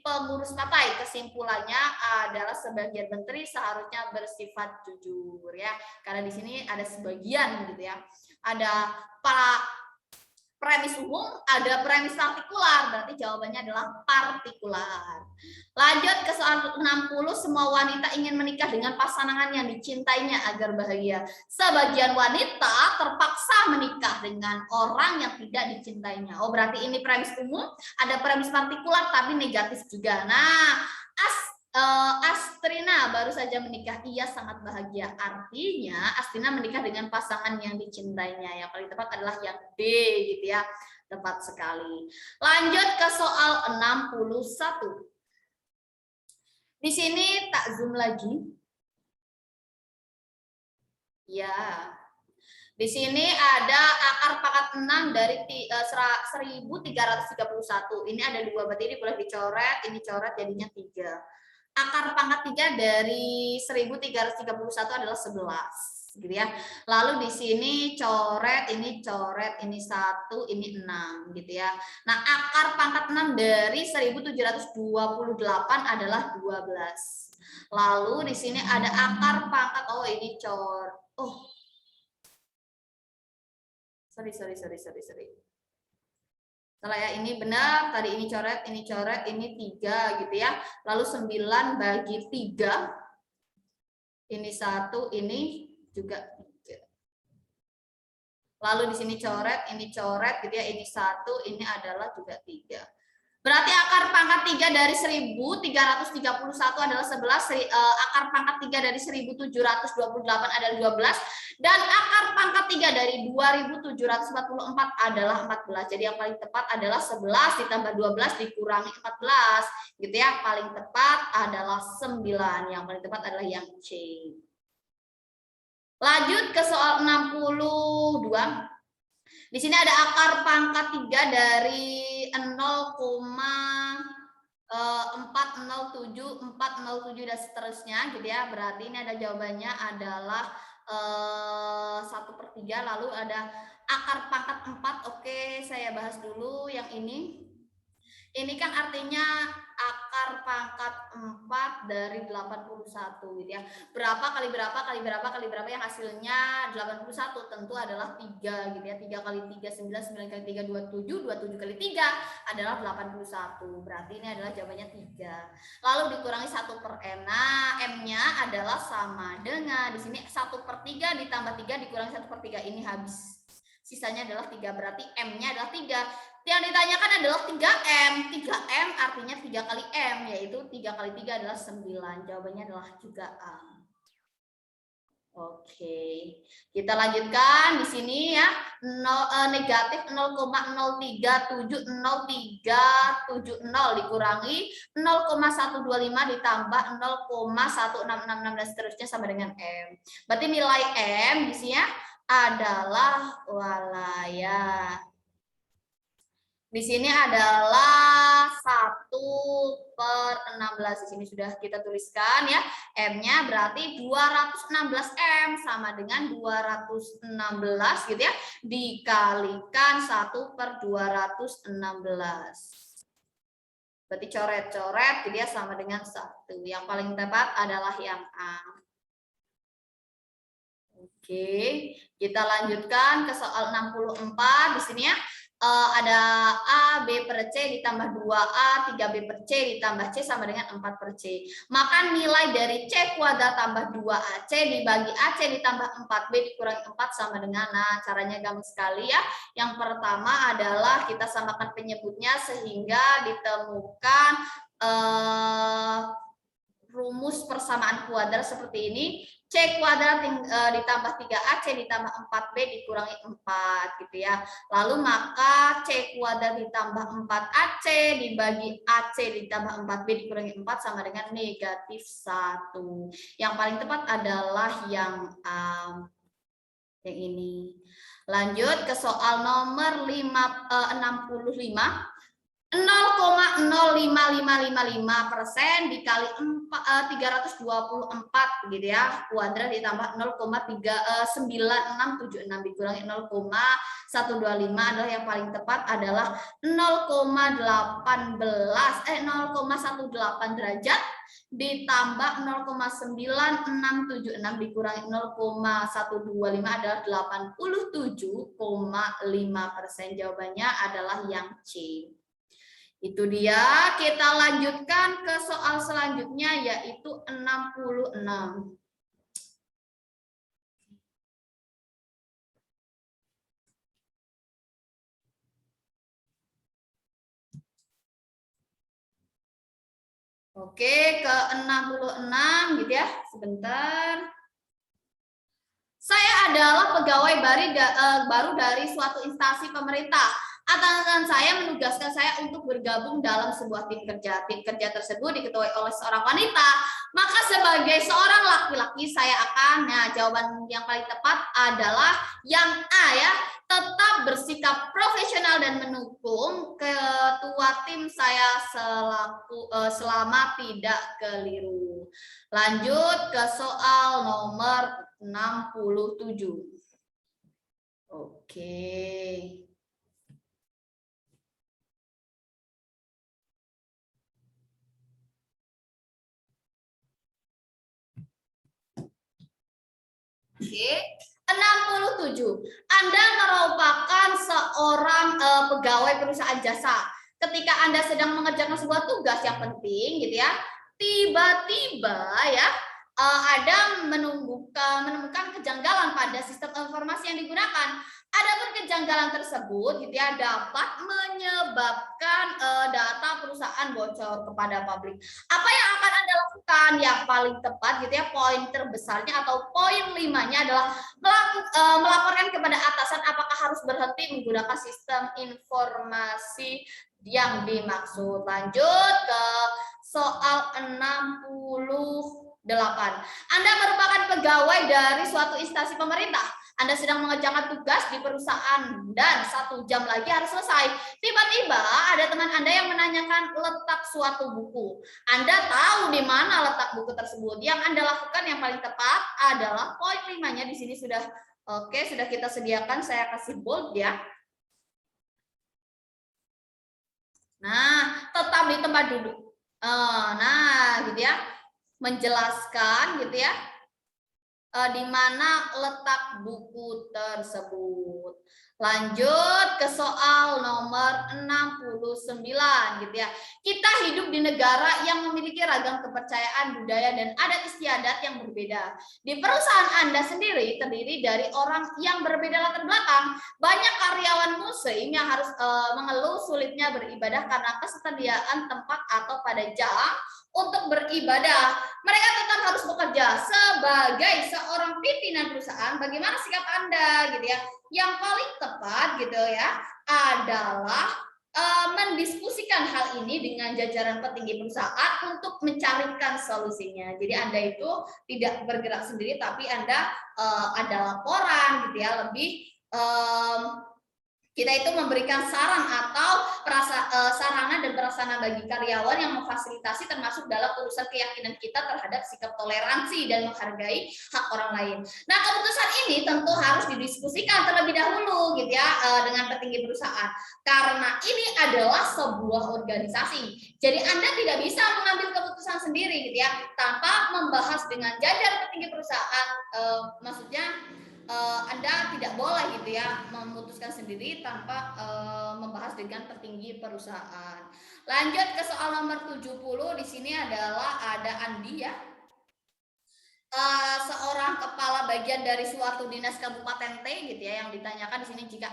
pengurus partai. Kesimpulannya adalah sebagian menteri seharusnya bersifat jujur ya. Karena di sini ada sebagian gitu ya. Ada para premis umum, ada premis partikular, berarti jawabannya adalah partikular. Lanjut ke soal 60, semua wanita ingin menikah dengan pasangan yang dicintainya agar bahagia. Sebagian wanita terpaksa menikah dengan orang yang tidak dicintainya. Oh, berarti ini premis umum, ada premis partikular tapi negatif juga. Nah, Astrina baru saja menikah, ia sangat bahagia. Artinya Astrina menikah dengan pasangan yang dicintainya. Yang paling tepat adalah yang D gitu ya. Tepat sekali. Lanjut ke soal 61. Di sini tak zoom lagi. Ya. Di sini ada akar pangkat 6 dari 1331. Ini ada 2, berarti ini boleh dicoret, ini coret jadinya 3. Akar pangkat 3 dari 1331 adalah 11 gitu ya. Lalu di sini coret, ini 1, ini 6 gitu ya. Nah, akar pangkat 6 dari 1728 adalah 12. Lalu di sini ada akar pangkat, oh ini sorry. Salah ya, ini benar, tadi ini coret, ini 3 gitu ya. Lalu 9 bagi 3. Ini 1, ini juga 3. Lalu di sini coret gitu ya, ini 1, ini adalah juga 3. Berarti akar pangkat 3 dari 1331 adalah 11, akar pangkat 3 dari 1728 adalah 12, dan akar pangkat 3 dari 2744 adalah 14. Jadi yang paling tepat adalah 11 ditambah 12 dikurangi 14. Gitu ya, paling tepat adalah 9. Yang paling tepat adalah yang C. Lanjut ke soal 62. Di sini ada akar pangkat 3 dari 0,407 dan seterusnya gitu ya. Berarti ini ada jawabannya adalah 1/3. Lalu ada akar pangkat 4. Oke, saya bahas dulu yang ini. Ini kan artinya akar pangkat 4 dari 81 gitu ya. Berapa kali berapa kali berapa kali berapa yang hasilnya 81 tentu adalah 3 gitu ya. 3 kali 3 9, 9 kali 3 27, 27 kali 3 adalah 81. Berarti ini adalah jawabannya 3. Lalu dikurangi 1 per n. Nah, M-nya adalah sama dengan di sini 1/3 ditambah 3 dikurangi 1/3 ini habis. Sisanya adalah 3, berarti M-nya adalah 3. Yang ditanyakan adalah 3M. 3M artinya 3 kali M, yaitu 3 kali 3 adalah 9. Jawabannya adalah juga A. Oke, kita lanjutkan di sini ya. Negatif 0,037030 dikurangi 0,125 ditambah 0,1666 dan seterusnya sama dengan M. Berarti nilai M di sini ya adalah walaya. Di sini adalah 1/16. Di sini sudah kita tuliskan ya. M-nya berarti 216 M sama dengan 216 gitu ya. Dikalikan 1/216. Berarti coret-coret jadi sama dengan 1. Yang paling tepat adalah yang A. Oke, kita lanjutkan ke soal 64 di sini ya. Ada A, B per C ditambah 2A, 3B per C ditambah C sama dengan 4 per C. Maka nilai dari C kuadrat tambah 2AC dibagi AC ditambah 4B dikurangi 4 sama dengan, nah caranya gampang sekali ya. Yang pertama adalah kita samakan penyebutnya sehingga ditemukan rumus persamaan kuadrat seperti ini. C kuadrat ditambah 3AC ditambah 4B dikurangi 4 gitu ya. Lalu maka C kuadrat ditambah 4AC dibagi AC ditambah 4B dikurangi 4 sama dengan negatif 1. Yang paling tepat adalah yang ini. Lanjut ke soal nomor 65. 0,05555% dikali 324 gitu ya, kuadrat ditambah 0,9676 dikurangi 0,125 adalah yang paling tepat adalah 0,18 derajat ditambah 0,9676 dikurangi 0,125 adalah 87,5%. Jawabannya adalah yang C. Itu dia, kita lanjutkan ke soal selanjutnya yaitu 66. Oke, ke 66 gitu ya. Sebentar. Saya adalah pegawai baru dari suatu instansi pemerintah. Atasan saya menugaskan saya untuk bergabung dalam sebuah tim kerja. Tim kerja tersebut diketuai oleh seorang wanita. Maka sebagai seorang laki-laki saya akan, nah jawaban yang paling tepat adalah yang A ya. Tetap bersikap profesional dan mendukung ketua tim saya selama tidak keliru. Lanjut ke soal nomor 67. Oke. Oke, 67. Anda merupakan seorang pegawai perusahaan jasa. Ketika Anda sedang mengerjakan sebuah tugas yang penting gitu ya, tiba-tiba ya ada menemukan kejanggalan pada sistem informasi yang digunakan. Adapun kejanggalan tersebut gitu ya dapat menyebabkan data perusahaan bocor kepada publik. Apa yang akan Anda lakukan? Yang paling tepat gitu ya, poin terbesarnya atau poin 5-nya adalah melaporkan kepada atasan apakah harus berhenti menggunakan sistem informasi yang dimaksud. Lanjut ke soal 68. Anda merupakan pegawai dari suatu instansi pemerintah. Anda sedang mengerjakan tugas di perusahaan dan 1 jam lagi harus selesai. Tiba-tiba ada teman Anda yang menanyakan letak suatu buku. Anda tahu di mana letak buku tersebut. Yang Anda lakukan yang paling tepat adalah poin 5-nya di sini sudah oke, sudah kita sediakan. Saya kasih bold ya. Nah, tetap di tempat duduk. Nah, gitu ya. Menjelaskan gitu ya, di mana letak buku tersebut. Lanjut ke soal nomor 69 gitu ya. Kita hidup di negara yang memiliki ragam kepercayaan, budaya, dan adat istiadat yang berbeda. Di perusahaan Anda sendiri terdiri dari orang yang berbeda latar belakang. Banyak karyawan muslim yang harus mengeluh sulitnya beribadah karena kesediaan tempat atau pada jam untuk beribadah. Mereka tetap harus bekerja sebagai seorang pimpinan perusahaan. Bagaimana sikap Anda gitu ya? Yang paling tepat gitu ya adalah mendiskusikan hal ini dengan jajaran petinggi perusahaan untuk mencarikan solusinya. Jadi Anda itu tidak bergerak sendiri, tapi Anda ada laporan gitu ya, lebih kita itu memberikan saran atau sarana dan prasarana bagi karyawan yang memfasilitasi termasuk dalam urusan keyakinan kita terhadap sikap toleransi dan menghargai hak orang lain. Nah, keputusan ini tentu harus didiskusikan terlebih dahulu gitu ya dengan petinggi perusahaan karena ini adalah sebuah organisasi. Jadi Anda tidak bisa mengambil keputusan sendiri gitu ya tanpa membahas dengan jajaran petinggi perusahaan, maksudnya Anda tidak boleh gitu ya memutuskan sendiri tanpa membahas dengan petinggi perusahaan. Lanjut ke soal nomor 70, di sini adalah ada Andi ya. Seorang kepala bagian dari suatu dinas Kabupaten T gitu ya, yang ditanyakan di sini jika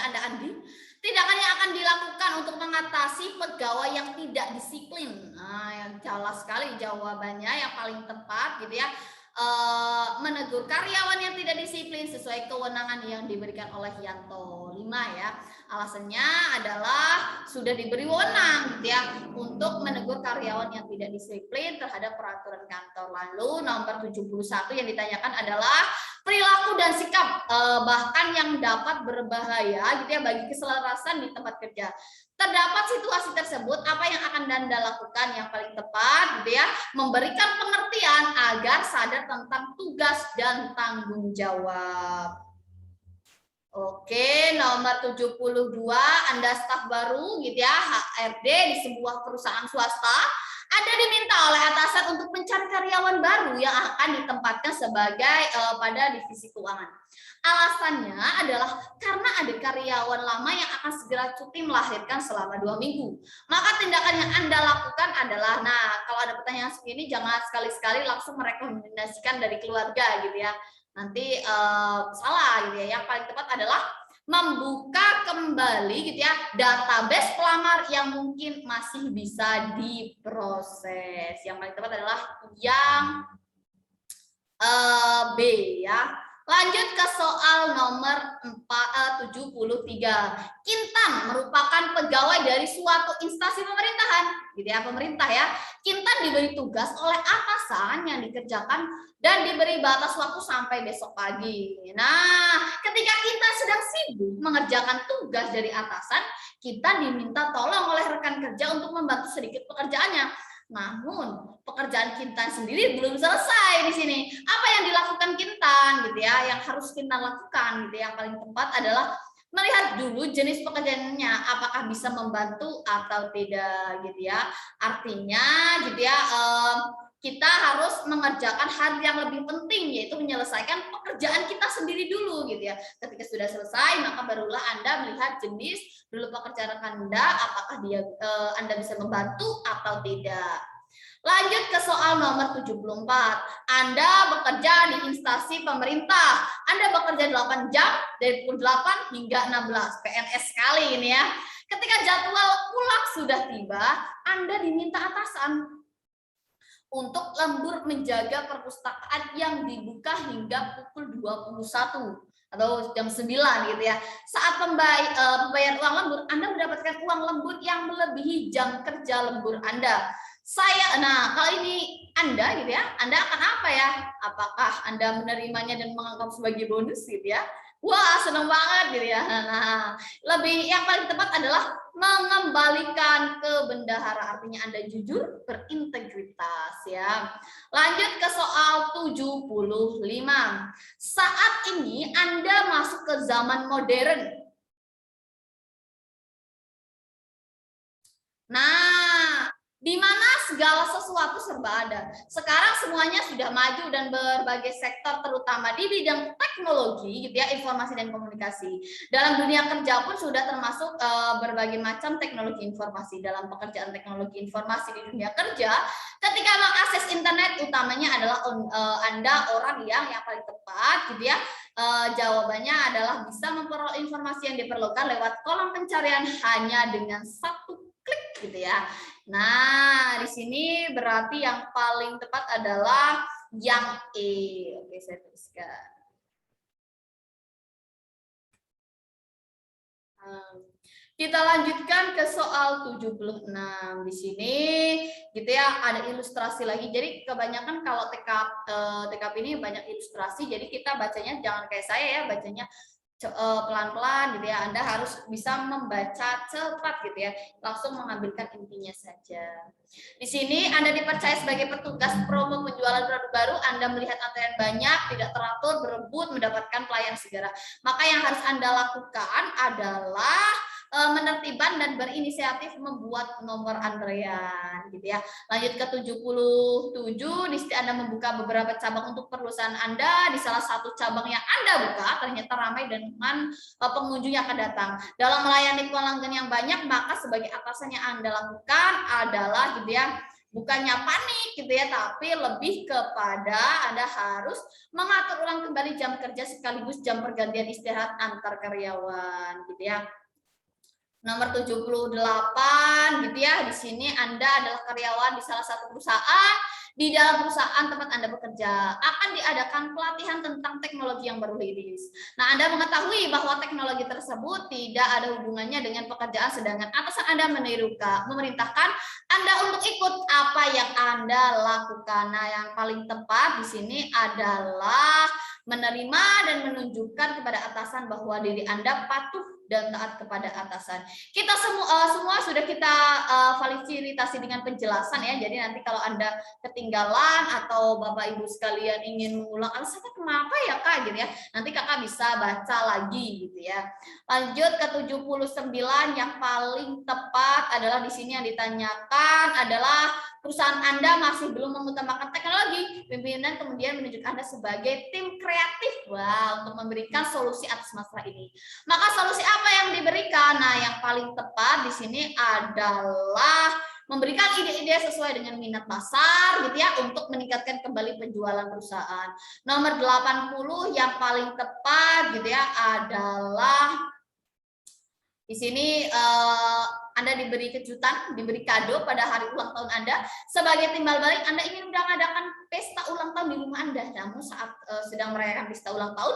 Anda Andi, tindakan yang akan dilakukan untuk mengatasi pegawai yang tidak disiplin. Nah, yang jelas sekali jawabannya yang paling tepat gitu ya. Menegur karyawan yang tidak disiplin sesuai kewenangan yang diberikan oleh Yanto 5 ya. Alasannya adalah sudah diberi wewenang gitu ya untuk menegur karyawan yang tidak disiplin terhadap peraturan kantor. Lalu nomor 71 yang ditanyakan adalah perilaku dan sikap bahkan yang dapat berbahaya gitu ya bagi keselarasan di tempat kerja. Terdapat situasi tersebut, apa yang akan Anda lakukan? Yang paling tepat gitu ya, memberikan pengertian agar sadar tentang tugas dan tanggung jawab. Oke, nomor 72, Anda staf baru gitu ya, HRD di sebuah perusahaan swasta. Anda diminta oleh atasan untuk mencari karyawan baru yang akan ditempatkan sebagai pada divisi keuangan. Alasannya adalah karena ada karyawan lama yang akan segera cuti melahirkan selama 2 minggu. Maka tindakan yang Anda lakukan adalah, nah kalau ada pertanyaan seperti ini jangan sekali-sekali langsung merekomendasikan dari keluarga gitu ya. Nanti salah gitu ya. Yang paling tepat adalah membuka kembali gitu ya database pelamar yang mungkin masih bisa diproses. Yang paling tepat adalah yang B ya. Lanjut ke soal nomor 73. Kintan merupakan pegawai dari suatu instansi pemerintahan, gitu ya, pemerintah ya. Kintan diberi tugas oleh atasan yang dikerjakan dan diberi batas waktu sampai besok pagi. Nah, ketika Kintan sedang sibuk mengerjakan tugas dari atasan, Kintan diminta tolong oleh rekan kerja untuk membantu sedikit pekerjaannya. Namun pekerjaan Kintan sendiri belum selesai di sini. Apa yang dilakukan Kintan gitu ya? Yang harus Kintan lakukan gitu. Yang paling tepat adalah melihat dulu jenis pekerjaannya apakah bisa membantu atau tidak gitu ya. Artinya gitu ya kita harus mengerjakan hal yang lebih penting yaitu menyelesaikan pekerjaan kita sendiri dulu gitu ya. Ketika sudah selesai maka barulah Anda melihat jenis dulu pekerjaan Anda apakah Anda bisa membantu atau tidak. Lanjut ke soal nomor 74. Anda bekerja di instansi pemerintah. Anda bekerja 8 jam dari pukul 8 hingga 16. PNS sekali ini ya. Ketika jadwal pulang sudah tiba, Anda diminta atasan untuk lembur menjaga perpustakaan yang dibuka hingga pukul 21 atau jam 9 gitu ya. Saat pembayar uang lembur, Anda mendapatkan uang lembur yang melebihi jam kerja lembur Anda. Nah kalau ini Anda gitu ya, Anda akan apa ya? Apakah Anda menerimanya dan menganggap sebagai bonus gitu ya? Wah senang banget gitu ya. Nah lebih yang paling tepat adalah mengembalikan ke bendahara, artinya Anda jujur, berintegritas ya. Lanjut ke soal 75. Saat ini Anda masuk ke zaman modern. Nah, di mana segala sesuatu serba ada. Sekarang semuanya sudah maju dan berbagai sektor terutama di bidang teknologi gitu ya, informasi dan komunikasi. Dalam dunia kerja pun sudah termasuk berbagai macam teknologi informasi. Dalam pekerjaan teknologi informasi di dunia kerja, ketika mengakses internet utamanya adalah Anda orang yang paling tepat gitu ya. Jawabannya adalah bisa memperoleh informasi yang diperlukan lewat kolom pencarian hanya dengan satu klik gitu ya. Nah, di sini berarti yang paling tepat adalah yang E. Oke, saya tuliskan. Kita lanjutkan ke soal 76. Di sini gitu ya, ada ilustrasi lagi. Jadi kebanyakan kalau TKP ini banyak ilustrasi, jadi kita bacanya jangan kayak saya ya, bacanya pelan-pelan gitu ya. Anda harus bisa membaca cepat gitu ya, langsung mengambilkan intinya saja. Di sini Anda dipercaya sebagai petugas promo penjualan produk baru. Anda melihat antrean banyak, tidak teratur, berebut mendapatkan pelayan segera. Maka yang harus Anda lakukan adalah menertiban dan berinisiatif membuat nomor antrean gitu ya. Lanjut ke 77, di situ Anda membuka beberapa cabang untuk perusahaan Anda. Di salah satu cabang yang Anda buka ternyata ramai dengan pengunjung yang akan datang. Dalam melayani pelanggan yang banyak, maka sebagai atasan yang Anda lakukan adalah gitu ya, bukannya panik gitu ya, tapi lebih kepada Anda harus mengatur ulang kembali jam kerja sekaligus jam pergantian istirahat antar karyawan gitu ya. Nomor 78 gitu ya. Di sini Anda adalah karyawan di salah satu perusahaan. Di dalam perusahaan tempat Anda bekerja akan diadakan pelatihan tentang teknologi yang baru rilis. Nah, Anda mengetahui bahwa teknologi tersebut tidak ada hubungannya dengan pekerjaan, sedangkan atasan Anda memerintahkan Anda untuk ikut. Apa yang Anda lakukan? Nah, yang paling tepat di sini adalah menerima dan menunjukkan kepada atasan bahwa diri Anda patuh dan taat kepada atasan. Kita semua sudah kita fasilitasi dengan penjelasan ya. Jadi nanti kalau Anda ketinggalan atau Bapak Ibu sekalian ingin mengulang, alasannya kenapa ya Kak gitu ya. Nanti Kakak bisa baca lagi gitu ya. Lanjut ke 79, yang paling tepat adalah di sini yang ditanyakan adalah perusahaan Anda masih belum mengutamakan teknologi. Pimpinan kemudian menunjuk Anda sebagai tim kreatif untuk memberikan solusi atas masalah ini. Maka solusi apa yang diberikan? Nah, yang paling tepat di sini adalah memberikan ide-ide sesuai dengan minat pasar gitu ya, untuk meningkatkan kembali penjualan perusahaan. Nomor 80 yang paling tepat gitu ya adalah di sini Anda diberi kejutan, diberi kado pada hari ulang tahun Anda. Sebagai timbal balik, Anda ingin mengadakan pesta ulang tahun di rumah Anda. Namun saat sedang merayakan pesta ulang tahun,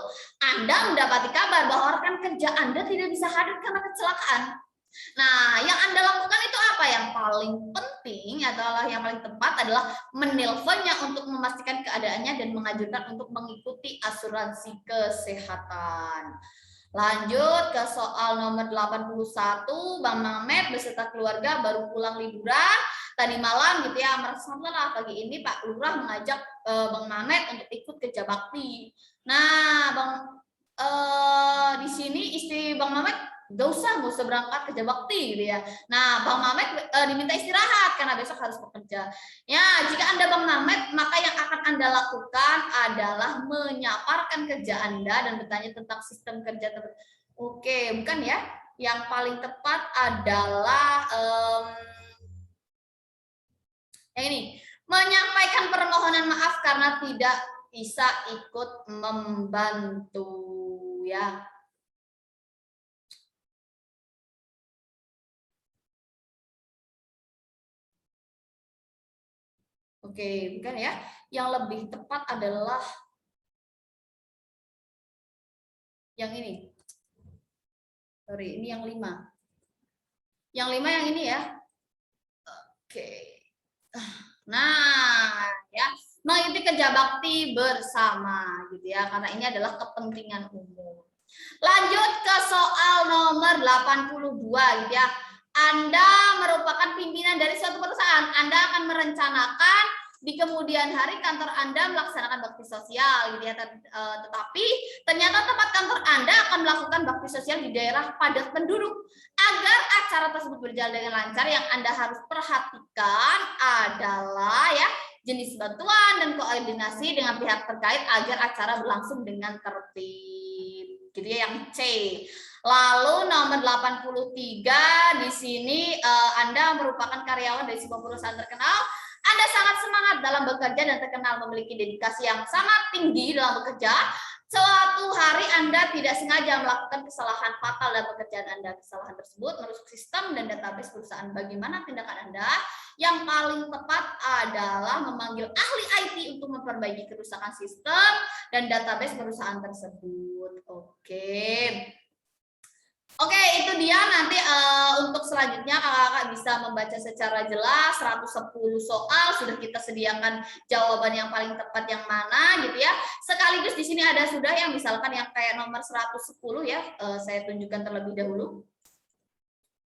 Anda mendapati kabar bahwa rekan kerja Anda tidak bisa hadir karena kecelakaan. Nah, yang Anda lakukan itu apa? Yang paling penting adalah, yang paling tepat adalah menelponnya untuk memastikan keadaannya dan mengajukan untuk mengikuti asuransi kesehatan. Lanjut ke soal nomor 81, Bang Mamet beserta keluarga baru pulang liburan tadi malam gitu ya, merasa lelah. Pagi ini Pak Lurah mengajak Bang Mamet untuk ikut kerja bakti. Nah, di sini istri Bang Mamet nggak usah berangkat kerja bakti gitu ya. Nah, Bang Mamet diminta istirahat karena besok harus bekerja. Ya, jika Anda Bang Mamet, maka yang akan Anda lakukan adalah menyaparkan kerja Anda dan bertanya tentang sistem kerja tersebut. Oke, bukan ya. Yang paling tepat adalah yang ini, menyampaikan permohonan maaf karena tidak bisa ikut membantu ya. Oke, bukan ya. Yang lebih tepat adalah yang ini. Sorry, ini yang 5. Yang 5 yang ini ya. Oke. Nah, ya, mengikuti kerja bakti bersama gitu ya, karena ini adalah kepentingan umum. Lanjut ke soal nomor 82 gitu ya. Anda merupakan pimpinan dari suatu perusahaan. Anda akan merencanakan di kemudian hari kantor Anda melaksanakan bakti sosial gitu ya. Tetapi ternyata tempat kantor Anda akan melakukan bakti sosial di daerah padat penduduk. Agar acara tersebut berjalan dengan lancar, yang Anda harus perhatikan adalah ya jenis bantuan dan koordinasi dengan pihak terkait agar acara berlangsung dengan tertib. Gitu ya, yang C. Lalu nomor 83 di sini Anda merupakan karyawan dari sebuah perusahaan terkenal. Anda sangat semangat dalam bekerja dan terkenal memiliki dedikasi yang sangat tinggi dalam bekerja. Suatu hari Anda tidak sengaja melakukan kesalahan fatal dalam pekerjaan Anda. Kesalahan tersebut merusak sistem dan database perusahaan. Bagaimana tindakan Anda? Yang paling tepat adalah memanggil ahli IT untuk memperbaiki kerusakan sistem dan database perusahaan tersebut. Oke, itu dia. Nanti untuk selanjutnya kakak bisa membaca secara jelas 110 soal, sudah kita sediakan jawaban yang paling tepat yang mana gitu ya. Sekaligus di sini ada sudah yang misalkan yang kayak nomor 110 ya, saya tunjukkan terlebih dahulu.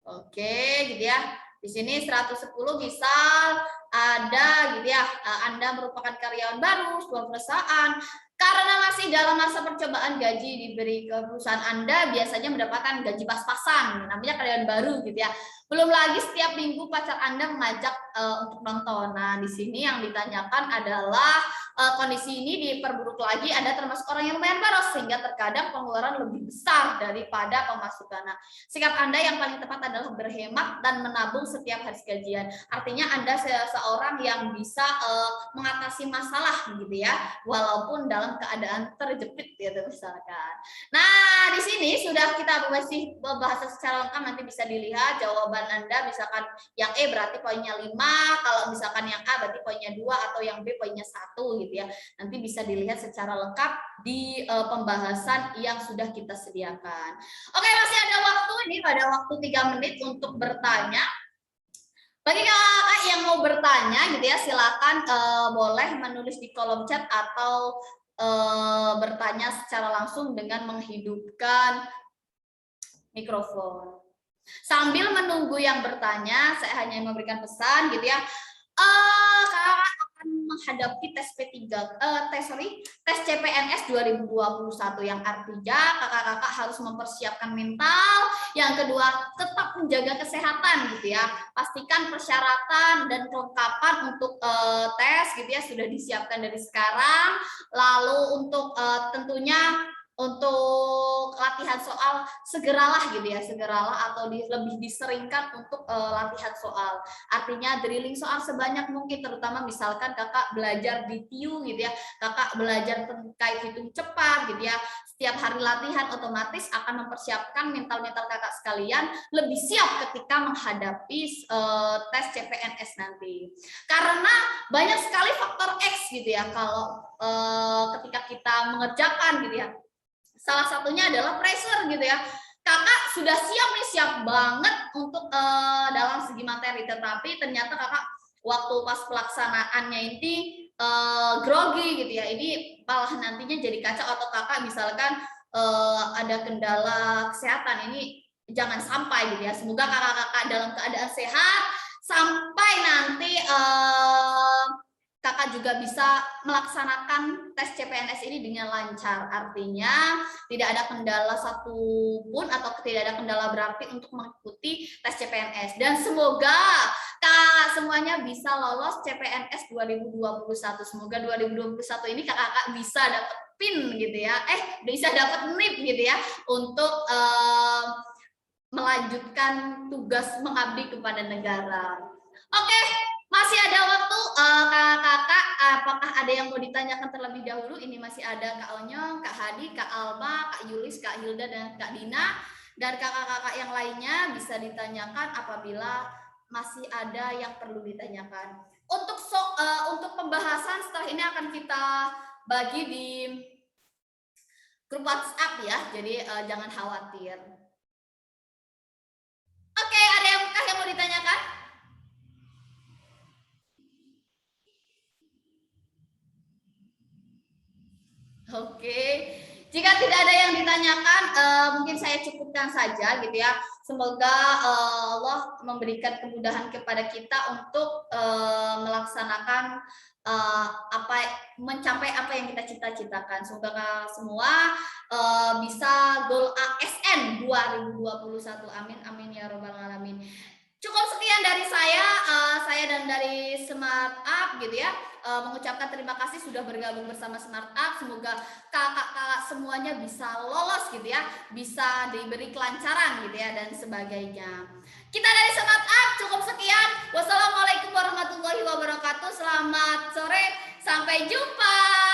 Oke, gitu ya. Di sini 110 misal ada gitu ya, Anda merupakan karyawan baru sebuah perusahaan. Karena masih dalam masa percobaan, gaji diberi ke perusahaan Anda biasanya mendapatkan gaji pas-pasan, namanya karyawan baru gitu ya. Belum lagi setiap minggu pacar Anda mengajak untuk nonton. Nah, di sini yang ditanyakan adalah kondisi ini diperburuk lagi, Anda termasuk orang yang lumayan boros sehingga terkadang pengeluaran lebih besar daripada pemasukan. Nah, sikap Anda yang paling tepat adalah berhemat dan menabung setiap hari gajian. Artinya Anda seorang yang bisa mengatasi masalah gitu ya, walaupun dalam keadaan terjepit gitu misalkan. Nah, di sini sudah kita masih membahas secara lengkap, nanti bisa dilihat jawaban Anda, misalkan yang E berarti poinnya 5, kalau misalkan yang A berarti poinnya 2, atau yang B poinnya 1 gitu ya. Nanti bisa dilihat secara lengkap di pembahasan yang sudah kita sediakan. Oke, masih ada waktu ini, pada waktu 3 menit untuk bertanya. Bagi kakak yang mau bertanya gitu ya, silakan boleh menulis di kolom chat atau bertanya secara langsung dengan menghidupkan mikrofon. Sambil menunggu yang bertanya, saya hanya memberikan pesan gitu ya. Kakak akan menghadapi tes tes CPNS 2021 yang artinya kakak-kakak harus mempersiapkan mental. Yang kedua, tetap menjaga kesehatan gitu ya. Pastikan persyaratan dan kelengkapan untuk tes gitu ya sudah disiapkan dari sekarang. Lalu untuk tentunya untuk latihan soal segeralah gitu ya, segeralah atau lebih diseringkan untuk latihan soal. Artinya drilling soal sebanyak mungkin, terutama misalkan kakak belajar di TIU gitu ya, kakak belajar terkait hitung cepat gitu ya. Setiap hari latihan otomatis akan mempersiapkan mental-mental kakak sekalian lebih siap ketika menghadapi tes CPNS nanti. Karena banyak sekali faktor X gitu ya kalau ketika kita mengerjakan gitu ya. Salah satunya adalah pressure gitu ya. Kakak sudah siap nih, siap banget untuk dalam segi materi, tetapi ternyata kakak waktu pas pelaksanaannya ini grogi gitu ya. Ini malah nantinya jadi kacau, atau kakak misalkan ada kendala kesehatan, ini jangan sampai gitu ya. Semoga kakak-kakak dalam keadaan sehat sampai nanti kakak juga bisa melaksanakan tes CPNS ini dengan lancar. Artinya tidak ada kendala satupun atau tidak ada kendala berarti untuk mengikuti tes CPNS. Dan semoga kakak semuanya bisa lolos CPNS 2021. Semoga 2021 ini kakak bisa dapat PIN gitu ya. Bisa dapat NIP gitu ya untuk melanjutkan tugas mengabdi kepada negara. Oke, masih ada waktu kakak-kakak, apakah ada yang mau ditanyakan terlebih dahulu? Ini masih ada Kak Onyong, Kak Hadi, Kak Alma, Kak Yulis, Kak Hilda, dan Kak Dina. Dan kakak-kakak yang lainnya bisa ditanyakan apabila masih ada yang perlu ditanyakan. Untuk pembahasan setelah ini akan kita bagi di grup WhatsApp ya, jadi jangan khawatir. Oke, ada yang mau ditanyakan? Oke, Jika tidak ada yang ditanyakan, mungkin saya cukupkan saja gitu ya. Semoga Allah memberikan kemudahan kepada kita untuk melaksanakan mencapai apa yang kita cita-citakan. Semoga semua bisa goal ASN 2021. Amin amin ya robbal alamin. Cukup sekian dari saya dan dari Smart Up gitu ya. Mengucapkan terima kasih sudah bergabung bersama Smart Up. Semoga kakak-kakak semuanya bisa lolos gitu ya, bisa diberi kelancaran gitu ya dan sebagainya. Kita dari Smart Up cukup sekian. Wassalamualaikum warahmatullahi wabarakatuh. Selamat sore, sampai jumpa.